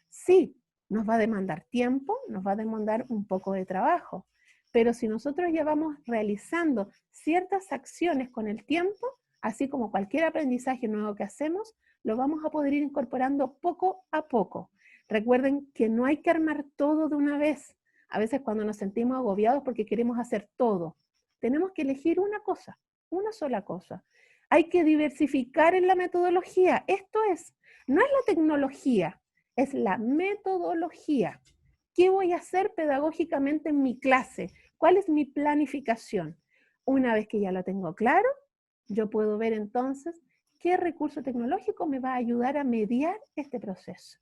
Sí, nos va a demandar tiempo, nos va a demandar un poco de trabajo, pero si nosotros ya vamos realizando ciertas acciones con el tiempo, así como cualquier aprendizaje nuevo que hacemos, lo vamos a poder ir incorporando poco a poco. Recuerden que no hay que armar todo de una vez. A veces cuando nos sentimos agobiados porque queremos hacer todo, tenemos que elegir una cosa, una sola cosa. Hay que diversificar en la metodología. Esto es, no es la tecnología, es la metodología. ¿Qué voy a hacer pedagógicamente en mi clase? ¿Cuál es mi planificación? Una vez que ya lo tengo claro, yo puedo ver entonces qué recurso tecnológico me va a ayudar a mediar este proceso.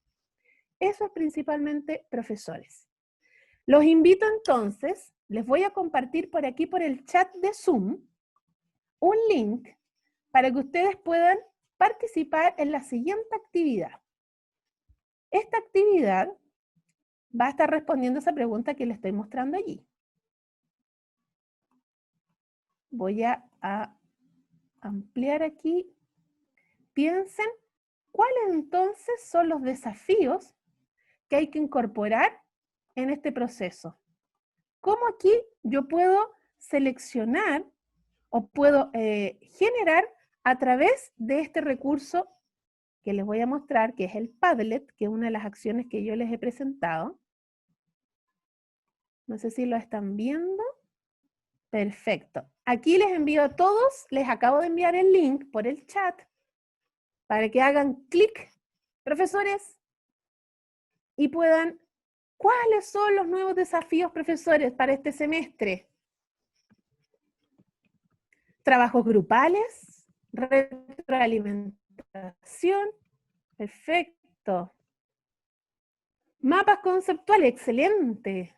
Eso es principalmente profesores. Los invito entonces, les voy a compartir por aquí por el chat de Zoom un link para que ustedes puedan participar en la siguiente actividad. Esta actividad va a estar respondiendo a esa pregunta que les estoy mostrando allí. Voy a ampliar aquí. Piensen cuáles entonces son los desafíos que hay que incorporar en este proceso. ¿Cómo aquí yo puedo seleccionar o puedo generar a través de este recurso que les voy a mostrar, que es el Padlet, que es una de las acciones que yo les he presentado? No sé si lo están viendo. Perfecto. Aquí les envío a todos, les acabo de enviar el link por el chat para que hagan clic, profesores, y puedan, ¿cuáles son los nuevos desafíos, profesores, para este semestre? Trabajos grupales, retroalimentación, perfecto. Mapas conceptuales, excelente.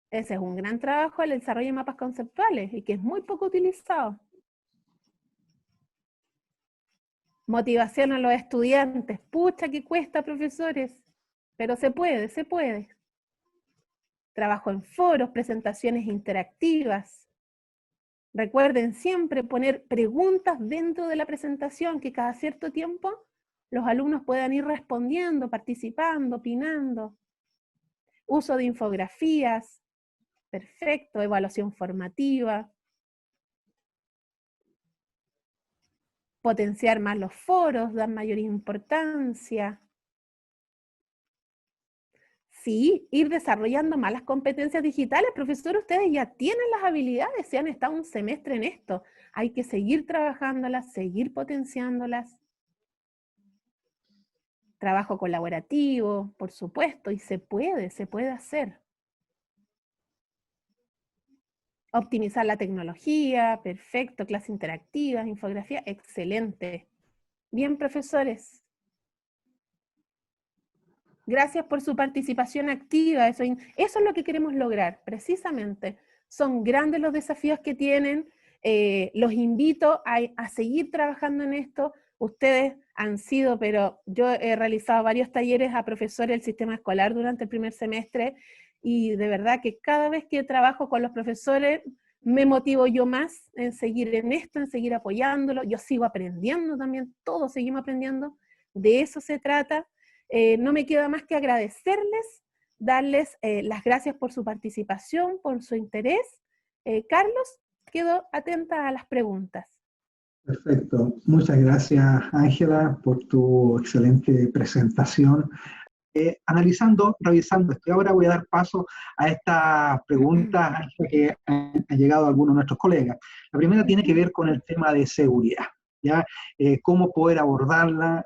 Ese es un gran trabajo, el desarrollo de mapas conceptuales, y que es muy poco utilizado. Motivación a los estudiantes. Pucha, que cuesta, profesores. Pero se puede, se puede. Trabajo en foros, presentaciones interactivas. Recuerden siempre poner preguntas dentro de la presentación, que cada cierto tiempo los alumnos puedan ir respondiendo, participando, opinando. Uso de infografías. Perfecto. Evaluación formativa. Potenciar más los foros, dar mayor importancia. Sí, ir desarrollando más las competencias digitales. Profesor, ustedes ya tienen las habilidades, se han estado un semestre en esto. Hay que seguir trabajándolas, seguir potenciándolas. Trabajo colaborativo, por supuesto, y se puede hacer. Optimizar la tecnología, perfecto, clases interactivas, infografía, excelente. Bien, profesores. Gracias por su participación activa, eso es lo que queremos lograr, precisamente. Son grandes los desafíos que tienen, los invito a seguir trabajando en esto. Ustedes han sido, pero yo he realizado varios talleres a profesores del sistema escolar durante el primer semestre, y de verdad que cada vez que trabajo con los profesores me motivo yo más en seguir en esto, en seguir apoyándolo. Yo sigo aprendiendo también, todos seguimos aprendiendo, de eso se trata. No me queda más que agradecerles, darles las gracias por su participación, por su interés. Carlos, quedo atenta a las preguntas. Perfecto. Muchas gracias, Ángela, por tu excelente presentación. Analizando, revisando esto, y ahora voy a dar paso a estas preguntas, Ángela, que han llegado a algunos de nuestros colegas. La primera tiene que ver con el tema de seguridad, ¿ya? Cómo poder abordarla,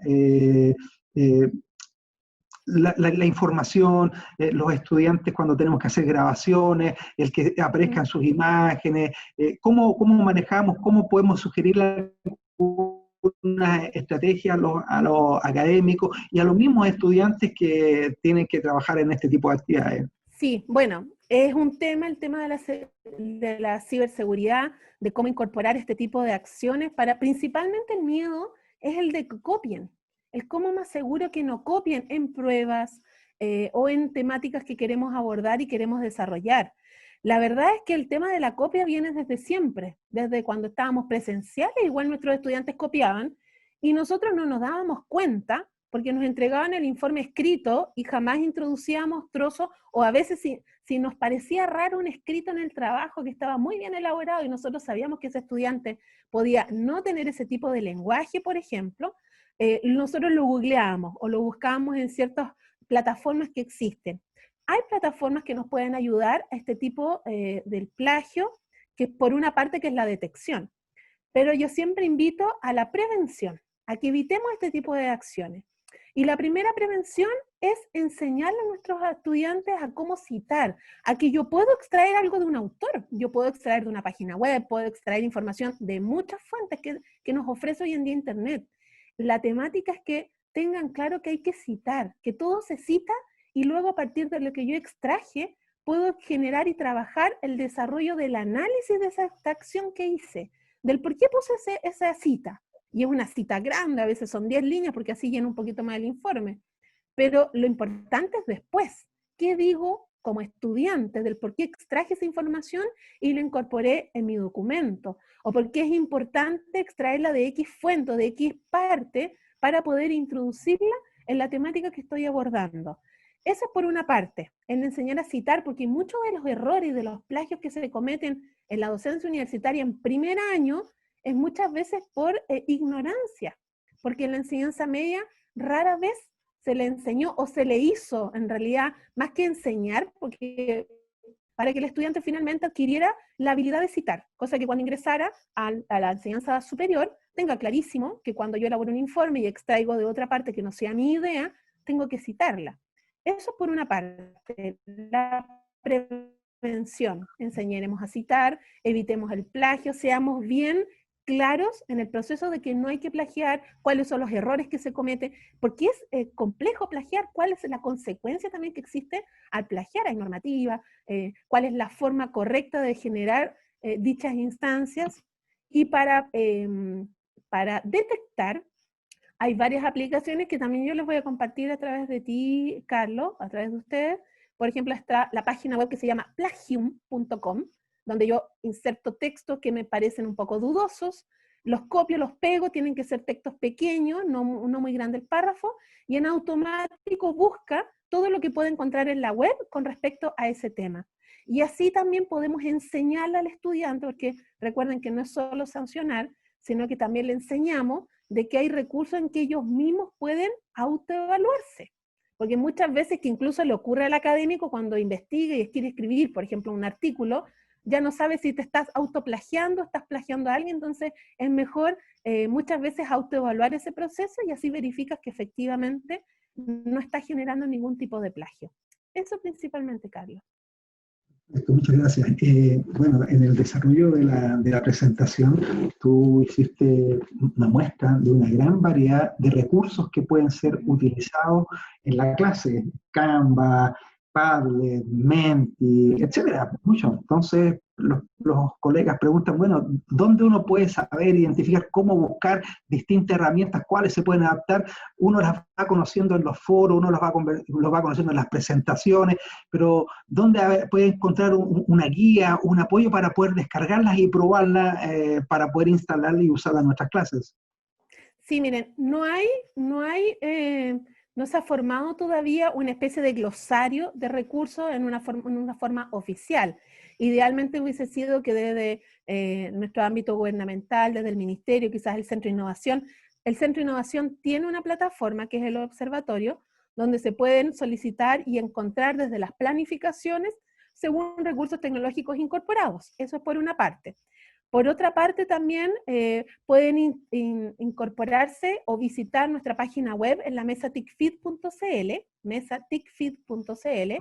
la información, los estudiantes cuando tenemos que hacer grabaciones, el que aparezcan sus imágenes, cómo manejamos, cómo podemos sugerir una estrategia a los académicos y a los mismos estudiantes que tienen que trabajar en este tipo de actividades. Sí, bueno, es un tema, el tema de la ciberseguridad, de cómo incorporar este tipo de acciones para, principalmente el miedo es el de que copien, el cómo más seguro que no copien en pruebas o en temáticas que queremos abordar y queremos desarrollar. La verdad es que el tema de la copia viene desde siempre, desde cuando estábamos presenciales, igual nuestros estudiantes copiaban y nosotros no nos dábamos cuenta porque nos entregaban el informe escrito y jamás introducíamos trozos, o a veces si nos parecía raro un escrito en el trabajo que estaba muy bien elaborado y nosotros sabíamos que ese estudiante podía no tener ese tipo de lenguaje, por ejemplo, nosotros lo googleábamos o lo buscábamos en ciertas plataformas que existen. Hay plataformas que nos pueden ayudar a este tipo del plagio, que por una parte que es la detección, pero yo siempre invito a la prevención, a que evitemos este tipo de acciones. Y la primera prevención es enseñarle a nuestros estudiantes a cómo citar, a que yo puedo extraer algo de un autor, yo puedo extraer de una página web, puedo extraer información de muchas fuentes que nos ofrece hoy en día Internet. La temática es que tengan claro que hay que citar, que todo se cita y luego a partir de lo que yo extraje, puedo generar y trabajar el desarrollo del análisis de esa acción que hice, del por qué puse esa cita. Y es una cita grande, a veces son 10 líneas, porque así llena un poquito más el informe. Pero lo importante es después. ¿Qué digo como estudiante del por qué extraje esa información y la incorporé en mi documento? O por qué es importante extraerla de X fuente o de X parte para poder introducirla en la temática que estoy abordando. Eso es por una parte, en enseñar a citar, porque muchos de los errores y de los plagios que se cometen en la docencia universitaria en primer año es muchas veces por ignorancia, porque en la enseñanza media rara vez se le enseñó o se le hizo, en realidad, más que enseñar, porque para que el estudiante finalmente adquiriera la habilidad de citar, cosa que cuando ingresara a la enseñanza superior tenga clarísimo que cuando yo elaboro un informe y extraigo de otra parte que no sea mi idea, tengo que citarla. Eso por una parte. La prevención, enseñaremos a citar, evitemos el plagio, seamos bien claros en el proceso de que no hay que plagiar, cuáles son los errores que se cometen, porque es complejo plagiar, cuál es la consecuencia también que existe al plagiar, hay normativa, cuál es la forma correcta de generar dichas instancias, y para detectar, hay varias aplicaciones que también yo les voy a compartir a través de ti, Carlos, a través de ustedes. Por ejemplo, está la página web que se llama plagium.com, donde yo inserto textos que me parecen un poco dudosos, los copio, los pego, tienen que ser textos pequeños, no muy grande el párrafo, y en automático busca todo lo que puede encontrar en la web con respecto a ese tema. Y así también podemos enseñarle al estudiante, porque recuerden que no es solo sancionar, sino que también le enseñamos de que hay recursos en que ellos mismos pueden autoevaluarse. Porque muchas veces que incluso le ocurre al académico cuando investiga y quiere escribir, por ejemplo, un artículo, ya no sabes si te estás autoplagiando, estás plagiando a alguien, entonces es mejor muchas veces autoevaluar ese proceso y así verificas que efectivamente no estás generando ningún tipo de plagio. Eso principalmente, Carlos. Muchas gracias. Bueno, en el desarrollo de la presentación, tú hiciste una muestra de una gran variedad de recursos que pueden ser utilizados en la clase, Canva, Padlet, Menti, etcétera, mucho. Entonces, los colegas preguntan, bueno, ¿dónde uno puede saber, identificar cómo buscar distintas herramientas, cuáles se pueden adaptar? Uno las va conociendo en los foros, uno los va conociendo en las presentaciones, pero ¿dónde puede encontrar una guía, un apoyo para poder descargarlas y probarlas, para poder instalarlas y usarlas en nuestras clases? Sí, miren, no se ha formado todavía una especie de glosario de recursos en una forma oficial. Idealmente hubiese sido que desde nuestro ámbito gubernamental, desde el ministerio, quizás el Centro de Innovación. El Centro de Innovación tiene una plataforma que es el observatorio, donde se pueden solicitar y encontrar desde las planificaciones según recursos tecnológicos incorporados. Eso es por una parte. Por otra parte, también pueden incorporarse o visitar nuestra página web en la mesaticfeed.cl, mesaticfeed.cl.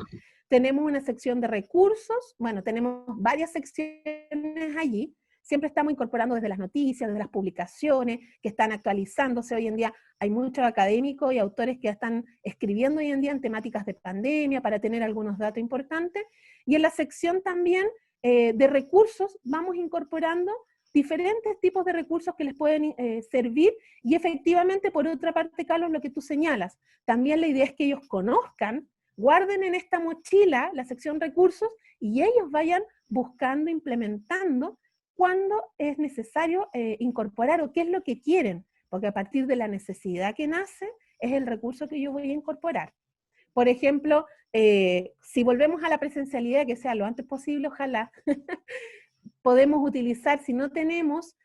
Tenemos una sección de recursos, bueno, tenemos varias secciones allí. Siempre estamos incorporando desde las noticias, desde las publicaciones, que están actualizándose hoy en día. Hay muchos académicos y autores que están escribiendo hoy en día en temáticas de pandemia para tener algunos datos importantes. Y en la sección también de recursos, vamos incorporando diferentes tipos de recursos que les pueden servir, y efectivamente, por otra parte, Carlos, lo que tú señalas, también la idea es que ellos conozcan, guarden en esta mochila la sección recursos, y ellos vayan buscando, implementando, cuando es necesario incorporar o qué es lo que quieren, porque a partir de la necesidad que nace, es el recurso que yo voy a incorporar. Por ejemplo, si volvemos a la presencialidad, que sea lo antes posible, ojalá, podemos utilizar, si no tenemos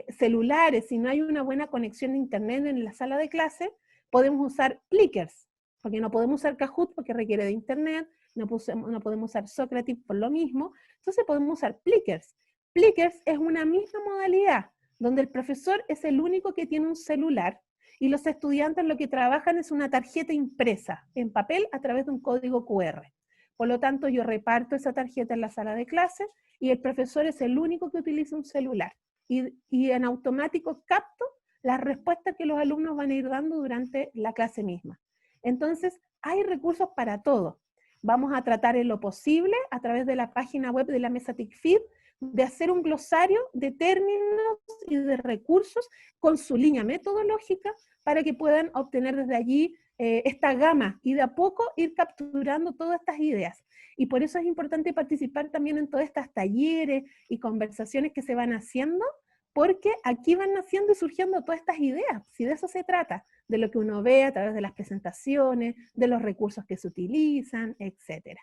celulares, si no hay una buena conexión de internet en la sala de clase, podemos usar Plickers, porque no podemos usar Kahoot porque requiere de internet, no podemos usar Socrative por lo mismo, entonces podemos usar Plickers. Plickers es una misma modalidad, donde el profesor es el único que tiene un celular, y los estudiantes lo que trabajan es una tarjeta impresa en papel a través de un código QR. Por lo tanto, yo reparto esa tarjeta en la sala de clases y el profesor es el único que utiliza un celular. Y en automático capto las respuestas que los alumnos van a ir dando durante la clase misma. Entonces, hay recursos para todo. Vamos a tratar en lo posible, a través de la página web de la Mesa TICFeed, de hacer un glosario de términos y de recursos con su línea metodológica para que puedan obtener desde allí esta gama y de a poco ir capturando todas estas ideas. Y por eso es importante participar también en todas estas talleres y conversaciones que se van haciendo, porque aquí van naciendo y surgiendo todas estas ideas. Si de eso se trata, de lo que uno ve a través de las presentaciones, de los recursos que se utilizan, etcétera.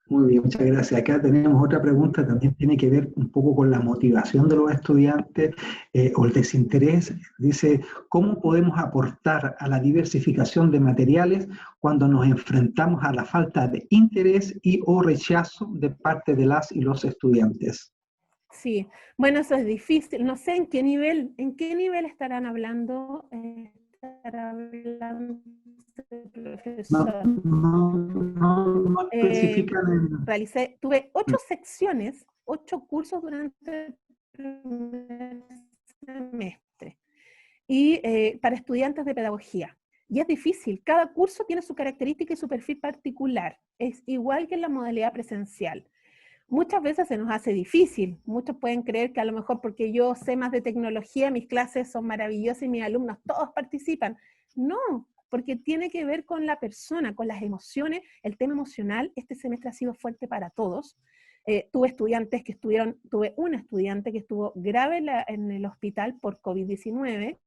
Muy bien, muchas gracias. Acá tenemos otra pregunta, también tiene que ver un poco con la motivación de los estudiantes o el desinterés. Dice, ¿cómo podemos aportar a la diversificación de materiales cuando nos enfrentamos a la falta de interés y o rechazo de parte de las y los estudiantes? Sí, bueno, eso es difícil. No sé en qué nivel estarán hablando, profesor. No especifican en... Tuve 8 secciones, 8 cursos durante primer semestre. Y para estudiantes de pedagogía. Y es difícil, cada curso tiene su característica y su perfil particular. Es igual que en la modalidad presencial. Muchas veces se nos hace difícil. Muchos pueden creer que a lo mejor porque yo sé más de tecnología, mis clases son maravillosas y mis alumnos todos participan. No, porque tiene que ver con la persona, con las emociones. El tema emocional este semestre ha sido fuerte para todos. Tuve una estudiante que estuvo grave en el hospital por COVID-19,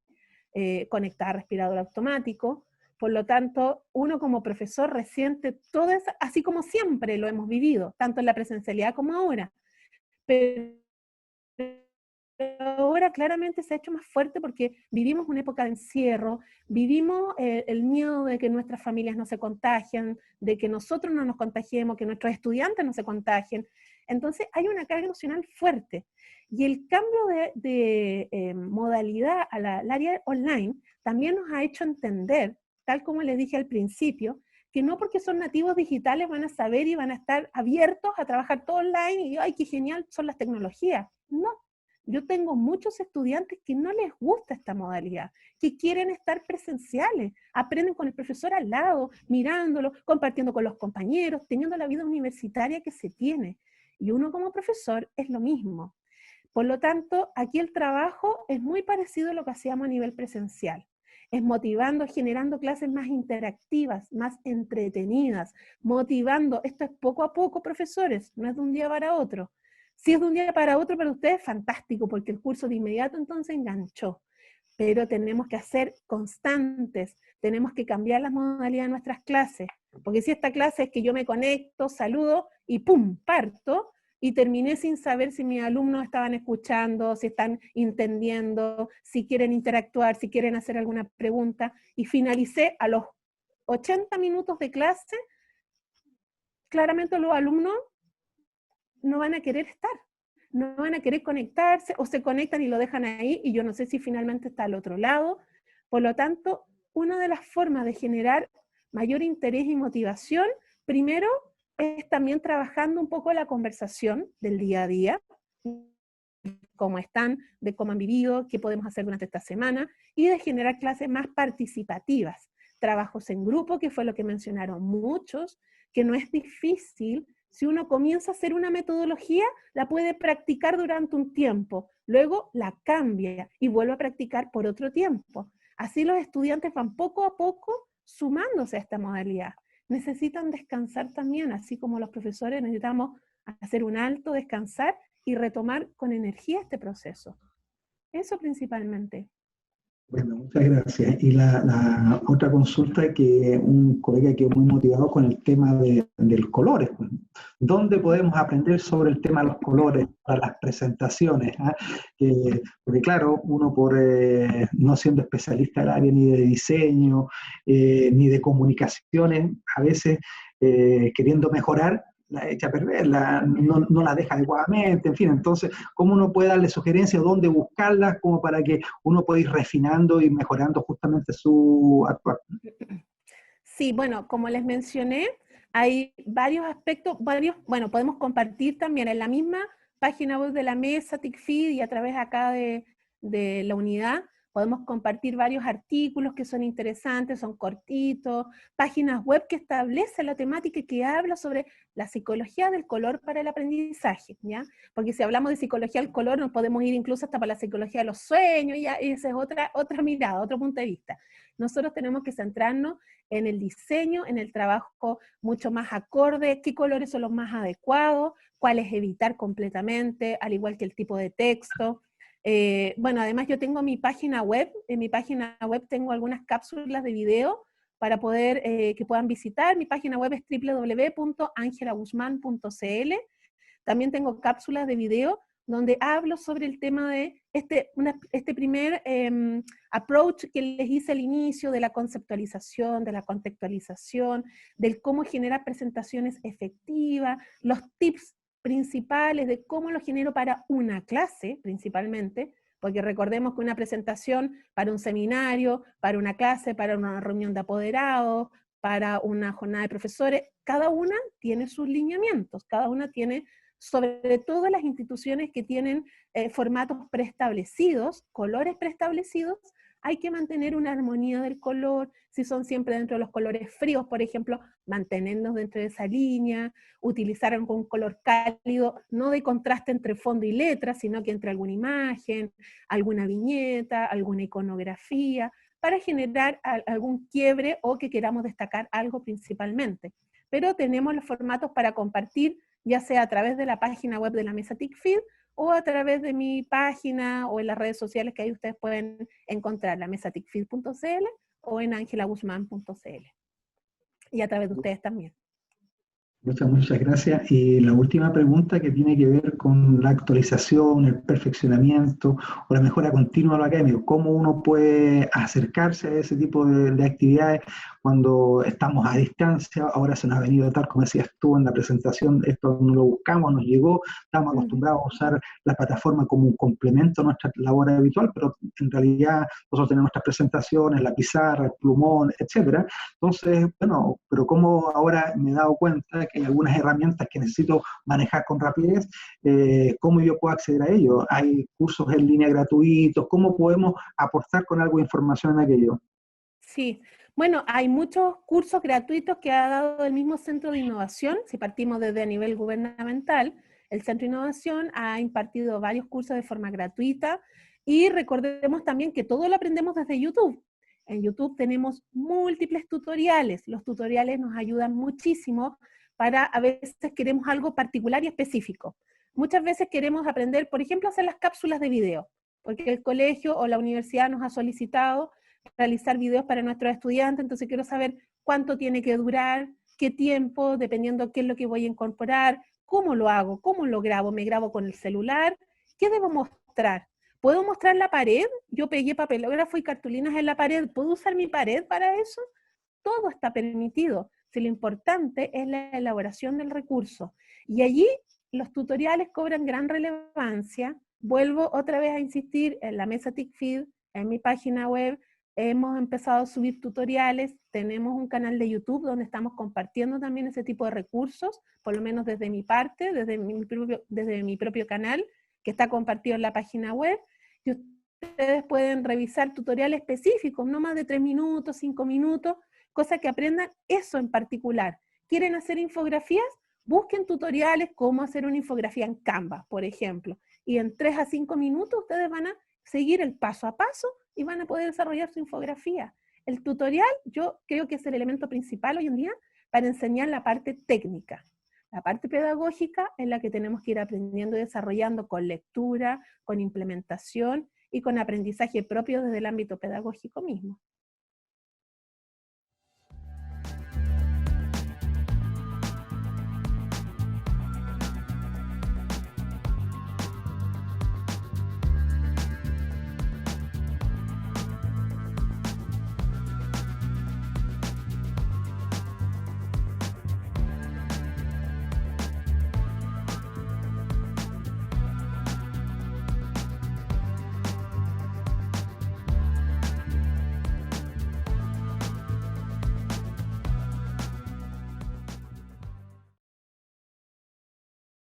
conectada a respirador automático. Por lo tanto, uno como profesor resiente todo eso, así como siempre lo hemos vivido, tanto en la presencialidad como ahora. Pero ahora claramente se ha hecho más fuerte porque vivimos una época de encierro, vivimos el miedo de que nuestras familias no se contagien, de que nosotros no nos contagiemos, que nuestros estudiantes no se contagien. Entonces hay una carga emocional fuerte. Y el cambio de modalidad al área online también nos ha hecho entender, tal como les dije al principio, que no porque son nativos digitales van a saber y van a estar abiertos a trabajar todo online y ¡ay, qué genial son las tecnologías! No, yo tengo muchos estudiantes que no les gusta esta modalidad, que quieren estar presenciales, aprenden con el profesor al lado, mirándolo, compartiendo con los compañeros, teniendo la vida universitaria que se tiene. Y uno como profesor es lo mismo. Por lo tanto, aquí el trabajo es muy parecido a lo que hacíamos a nivel presencial. Es motivando, generando clases más interactivas, más entretenidas, motivando. Esto es poco a poco, profesores, no es de un día para otro. Si es de un día para otro, para ustedes, fantástico, porque el curso de inmediato entonces enganchó. Pero tenemos que ser constantes, tenemos que cambiar la modalidad de nuestras clases. Porque si esta clase es que yo me conecto, saludo y ¡pum! Parto, y terminé sin saber si mis alumnos estaban escuchando, si están entendiendo, si quieren interactuar, si quieren hacer alguna pregunta, y finalicé a los 80 minutos de clase, claramente los alumnos no van a querer estar, no van a querer conectarse, o se conectan y lo dejan ahí, y yo no sé si finalmente está al otro lado. Por lo tanto, una de las formas de generar mayor interés y motivación, primero, es también trabajando un poco la conversación del día a día, cómo están, de cómo han vivido, qué podemos hacer durante esta semana, y de generar clases más participativas, trabajos en grupo, que fue lo que mencionaron muchos, que no es difícil. Si uno comienza a hacer una metodología, la puede practicar durante un tiempo, luego la cambia y vuelve a practicar por otro tiempo. Así los estudiantes van poco a poco sumándose a esta modalidad. Necesitan descansar también, así como los profesores necesitamos hacer un alto, descansar y retomar con energía este proceso. Eso principalmente. Bueno, muchas gracias. Y la otra consulta que un colega quedó muy motivado con el tema del colores. ¿Dónde podemos aprender sobre el tema de los colores para las presentaciones? ¿Ah? Porque claro, uno por no siendo especialista del área ni de diseño, ni de comunicaciones, a veces queriendo mejorar, la echa a perder, no la deja adecuadamente, en fin, entonces, ¿cómo uno puede darle sugerencias, dónde buscarlas, como para que uno pueda ir refinando y mejorando justamente su actuar? Sí, bueno, como les mencioné, hay varios aspectos, bueno, podemos compartir también en la misma página web de la mesa, TICFID, y a través acá de la unidad, podemos compartir varios artículos que son interesantes, son cortitos, páginas web que establecen la temática y que habla sobre la psicología del color para el aprendizaje, ¿ya? Porque si hablamos de psicología del color, nos podemos ir incluso hasta para la psicología de los sueños, y esa es otra mirada, otro punto de vista. Nosotros tenemos que centrarnos en el diseño, en el trabajo mucho más acorde, qué colores son los más adecuados, cuáles evitar completamente, al igual que el tipo de texto. Bueno, además yo tengo mi página web, en mi página web tengo algunas cápsulas de video para poder que puedan visitar. Mi página web es www.angelaguzman.cl. También tengo cápsulas de video donde hablo sobre el tema de este primer approach que les hice al inicio, de la conceptualización, de la contextualización, del cómo generar presentaciones efectivas, los tips principales de cómo lo genero para una clase, principalmente, porque recordemos que una presentación para un seminario, para una clase, para una reunión de apoderados, para una jornada de profesores, cada una tiene sus lineamientos, cada una tiene sobre todo las instituciones que tienen formatos preestablecidos, colores preestablecidos, hay que mantener una armonía del color. Si son siempre dentro de los colores fríos, por ejemplo, mantenernos dentro de esa línea, utilizar algún color cálido, no de contraste entre fondo y letra, sino que entre alguna imagen, alguna viñeta, alguna iconografía, para generar algún quiebre o que queramos destacar algo principalmente. Pero tenemos los formatos para compartir, ya sea a través de la página web de la mesa TICFID o a través de mi página o en las redes sociales que ahí ustedes pueden encontrar, la mesaticfid.cl o en angelaguzman.cl. Y a través de ustedes también. Muchas gracias. Y la última pregunta que tiene que ver con la actualización, el perfeccionamiento o la mejora continua de lo académico. ¿Cómo uno puede acercarse a ese tipo de actividades cuando estamos a distancia? Ahora se nos ha venido tal, como decías tú en la presentación, esto no lo buscamos, nos llegó, estamos acostumbrados a usar la plataforma como un complemento a nuestra labor habitual, pero en realidad nosotros tenemos nuestras presentaciones, la pizarra, el plumón, etcétera. Entonces, bueno, pero como ahora me he dado cuenta que hay algunas herramientas que necesito manejar con rapidez, ¿cómo yo puedo acceder a ello? ¿Hay cursos en línea gratuitos? ¿Cómo podemos aportar con algo de información en aquello? Sí, bueno, hay muchos cursos gratuitos que ha dado el mismo Centro de Innovación. Si partimos desde a nivel gubernamental, el Centro de Innovación ha impartido varios cursos de forma gratuita, y recordemos también que todo lo aprendemos desde YouTube. En YouTube tenemos múltiples tutoriales. Los tutoriales nos ayudan muchísimo para, a veces queremos algo particular y específico. Muchas veces queremos aprender, por ejemplo, a hacer las cápsulas de video, porque el colegio o la universidad nos ha solicitado realizar videos para nuestros estudiantes, entonces quiero saber cuánto tiene que durar, qué tiempo, dependiendo qué es lo que voy a incorporar, cómo lo hago, cómo lo grabo, me grabo con el celular, qué debo mostrar. ¿Puedo mostrar la pared? Yo pegué papelógrafo y cartulinas en la pared, ¿puedo usar mi pared para eso? Todo está permitido. Si lo importante es la elaboración del recurso. Y allí los tutoriales cobran gran relevancia. Vuelvo otra vez a insistir en la mesa TICFID, en mi página web. Hemos empezado a subir tutoriales, tenemos un canal de YouTube donde estamos compartiendo también ese tipo de recursos, por lo menos desde mi parte, desde mi propio canal, que está compartido en la página web. Y ustedes pueden revisar tutoriales específicos, no más de 3 minutos, 5 minutos, cosa que aprendan eso en particular. ¿Quieren hacer infografías? Busquen tutoriales cómo hacer una infografía en Canva, por ejemplo. Y en 3 a 5 minutos ustedes van a seguir el paso a paso y van a poder desarrollar su infografía. El tutorial yo creo que es el elemento principal hoy en día para enseñar la parte técnica. La parte pedagógica es la que tenemos que ir aprendiendo y desarrollando con lectura, con implementación y con aprendizaje propio desde el ámbito pedagógico mismo.